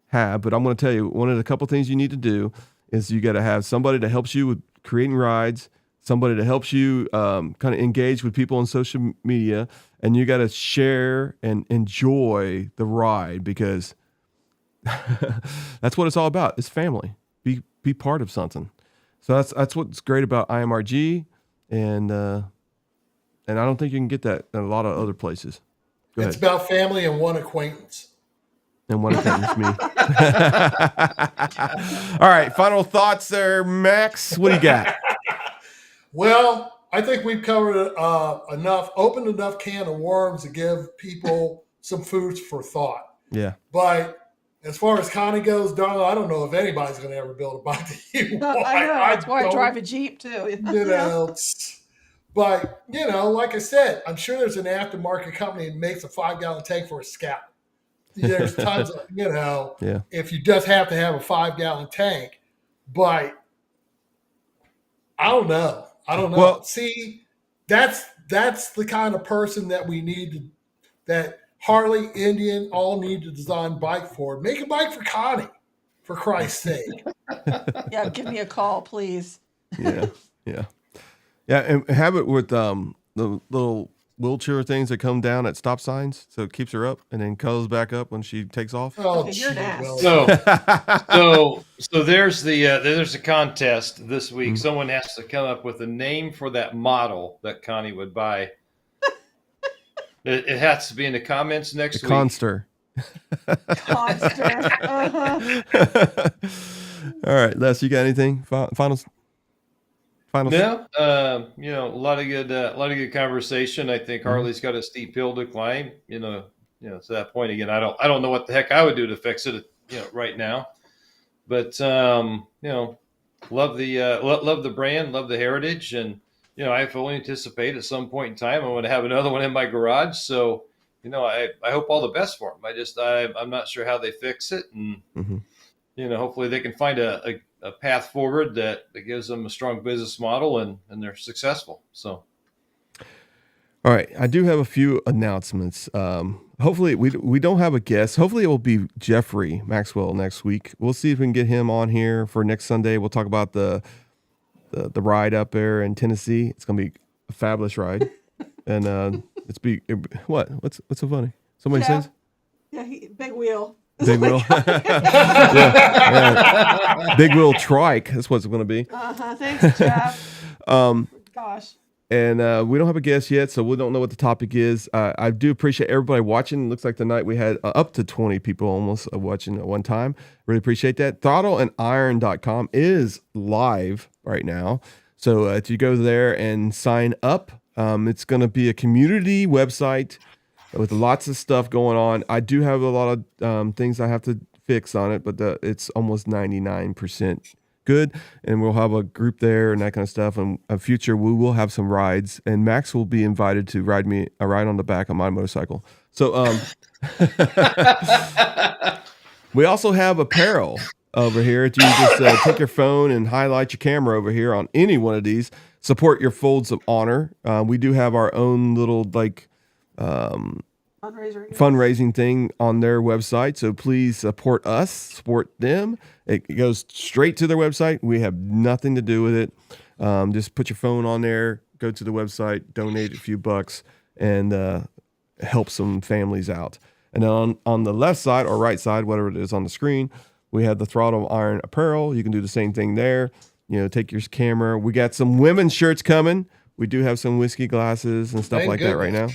have. But I'm going to tell you, one of the couple things you need to do is you got to have somebody that helps you with creating rides, somebody that helps you kind of engage with people on social media, and you got to share and enjoy the ride, because that's what it's all about. It's family. Be part of something. So that's what's great about IMRG, and I don't think you can get that in a lot of other places. Go It's ahead. about family and one acquaintance. And one acquaintance, me. All right, final thoughts there, Max. What do you got? Well, I think we've covered opened enough can of worms to give people some food for thought. Yeah. But as far as Connie goes, Darla, I don't know if anybody's going to ever build a bike that you want. I know. That's why I don't- drive a Jeep too. You know, but, like I said, I'm sure there's an aftermarket company that makes a 5-gallon tank for a Scout. There's tons of, Yeah. if you just have to have a 5-gallon tank. But I don't know. Well- See, that's the kind of person that we need that Harley, Indian all need to design bike for. Make a bike for Connie, for Christ's sake. Yeah, give me a call, please. Yeah. And have it with the little wheelchair things that come down at stop signs, so it keeps her up and then goes back up when she takes off. Oh, Okay, you're an gee, ass. well, So there's there's a contest this week. Someone has to come up with a name for that model that Connie would buy. It has to be in the comments next The week. Conster. Conster. Uh-huh. All right, Les, you got anything? Final. No, a lot of good conversation. I think Harley's got a steep hill to climb. To that point again. I don't know what the heck I would do to fix it. Right now, but love the brand, love the heritage, and I fully anticipate at some point in time I'm going to have another one in my garage. So I hope all the best for them. I'm not sure how they fix it, and hopefully they can find a path forward that gives them a strong business model and they're successful. So, All right, I do have a few announcements. Hopefully we don't have a guest. Hopefully it will be Jeffrey Maxwell next week. We'll see if we can get him on here for next Sunday. We'll talk about the ride up there in Tennessee. It's gonna be a fabulous ride, and what's so funny? Somebody Yeah. says Yeah, big wheel. big wheel, yeah. Big wheel trike. That's what it's gonna be. Thanks, Jeff. Gosh. And we don't have a guest yet, so we don't know what the topic is. I do appreciate everybody watching. It looks like tonight we had up to 20 people almost watching at one time. Really appreciate that. Throttleandiron.com is live right now. So if you go there and sign up, it's going to be a community website with lots of stuff going on. I do have a lot of things I have to fix on it, but it's almost 99% good, and we'll have a group there and that kind of stuff. And in future we will have some rides, and Max will be invited to ride me a ride on the back of my motorcycle. So we also have Apparel over here. If you just take your phone and highlight your camera over here on any one of these, support your folds of honor. We do have our own little fundraising thing on their website, so please support us, support them. It goes straight to their website. We have nothing to do with it. Just put your phone on there, go to the website, donate a few bucks, and help some families out. And then on the left side or right side, whatever it is on the screen, we have the Throttle Iron Apparel. You can do the same thing there. Take your camera. We got some women's shirts coming. We do have some whiskey glasses and stuff like that right now.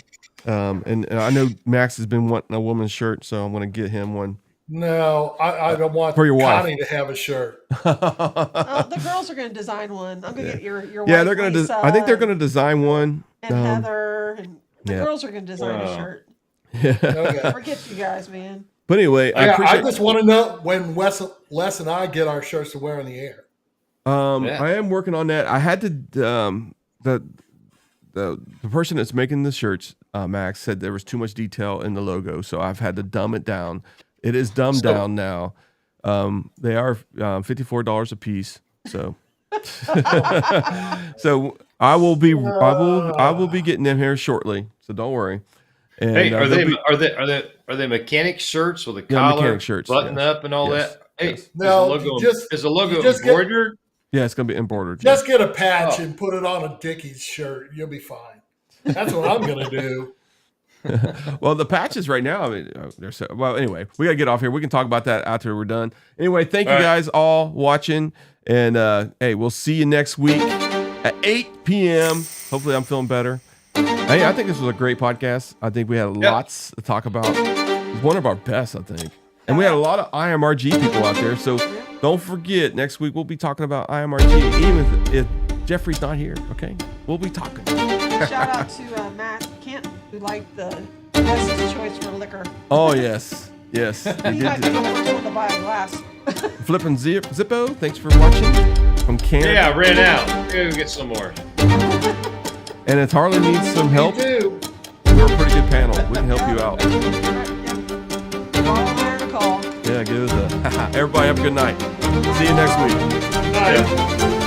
And I know Max has been wanting a woman's shirt, so I'm going to get him one. No, I don't want For your wife. Connie to have a shirt. Oh, the girls are going to design one. I'm going to get your Yeah, wife, they're going to. Lisa, I think they're going to design one. and Heather, and the yeah. girls are going to design a shirt. Okay. Forget you guys, man. But anyway, I I appreciate. just want to know when Les and I get our shirts to wear in the air. I am working on that. I had to. The person that's making the shirts, Max, said there was too much detail in the logo, so I've had to dumb it down. It is dumbed down now. They are $54 a piece. So, so I will be getting them here shortly, so don't worry. And, Hey, are they'll they mechanic shirts with a Yeah, collar, mechanic shirts, button yes. up, and all Yes, that? Hey, yes. No, is the logo just get- embroidered? Yeah, it's gonna be embroidered. Just get a patch Oh. and put it on a Dickies shirt. You'll be fine. That's what I'm gonna do. Well, the patches right now, I mean, they're so well. Anyway, we gotta get off here. We can talk about that after we're done. Anyway, thank you All right. guys all watching, and hey, we'll see you next week at 8 p.m. Hopefully, I'm feeling better. Hey, I think this was a great podcast. I think we had lots to talk about. It was one of our best, I think, and we had a lot of IMRG people out there. So don't forget, next week we'll be talking about IMRG, even if Jeffrey's not here. Okay, we'll be talking. Shout out to Matt Kent, who liked the best choice for liquor. Oh yes, yes, he He did. might be the first one to buy a glass. Flipping Zippo, thanks for watching from Canada. Yeah, I ran out. Go get some more. And if Harley needs some help, You do. we're a pretty good panel. We can help you out. Call there to call. Yeah, give us a. Everybody have a good night. See you next week. Bye.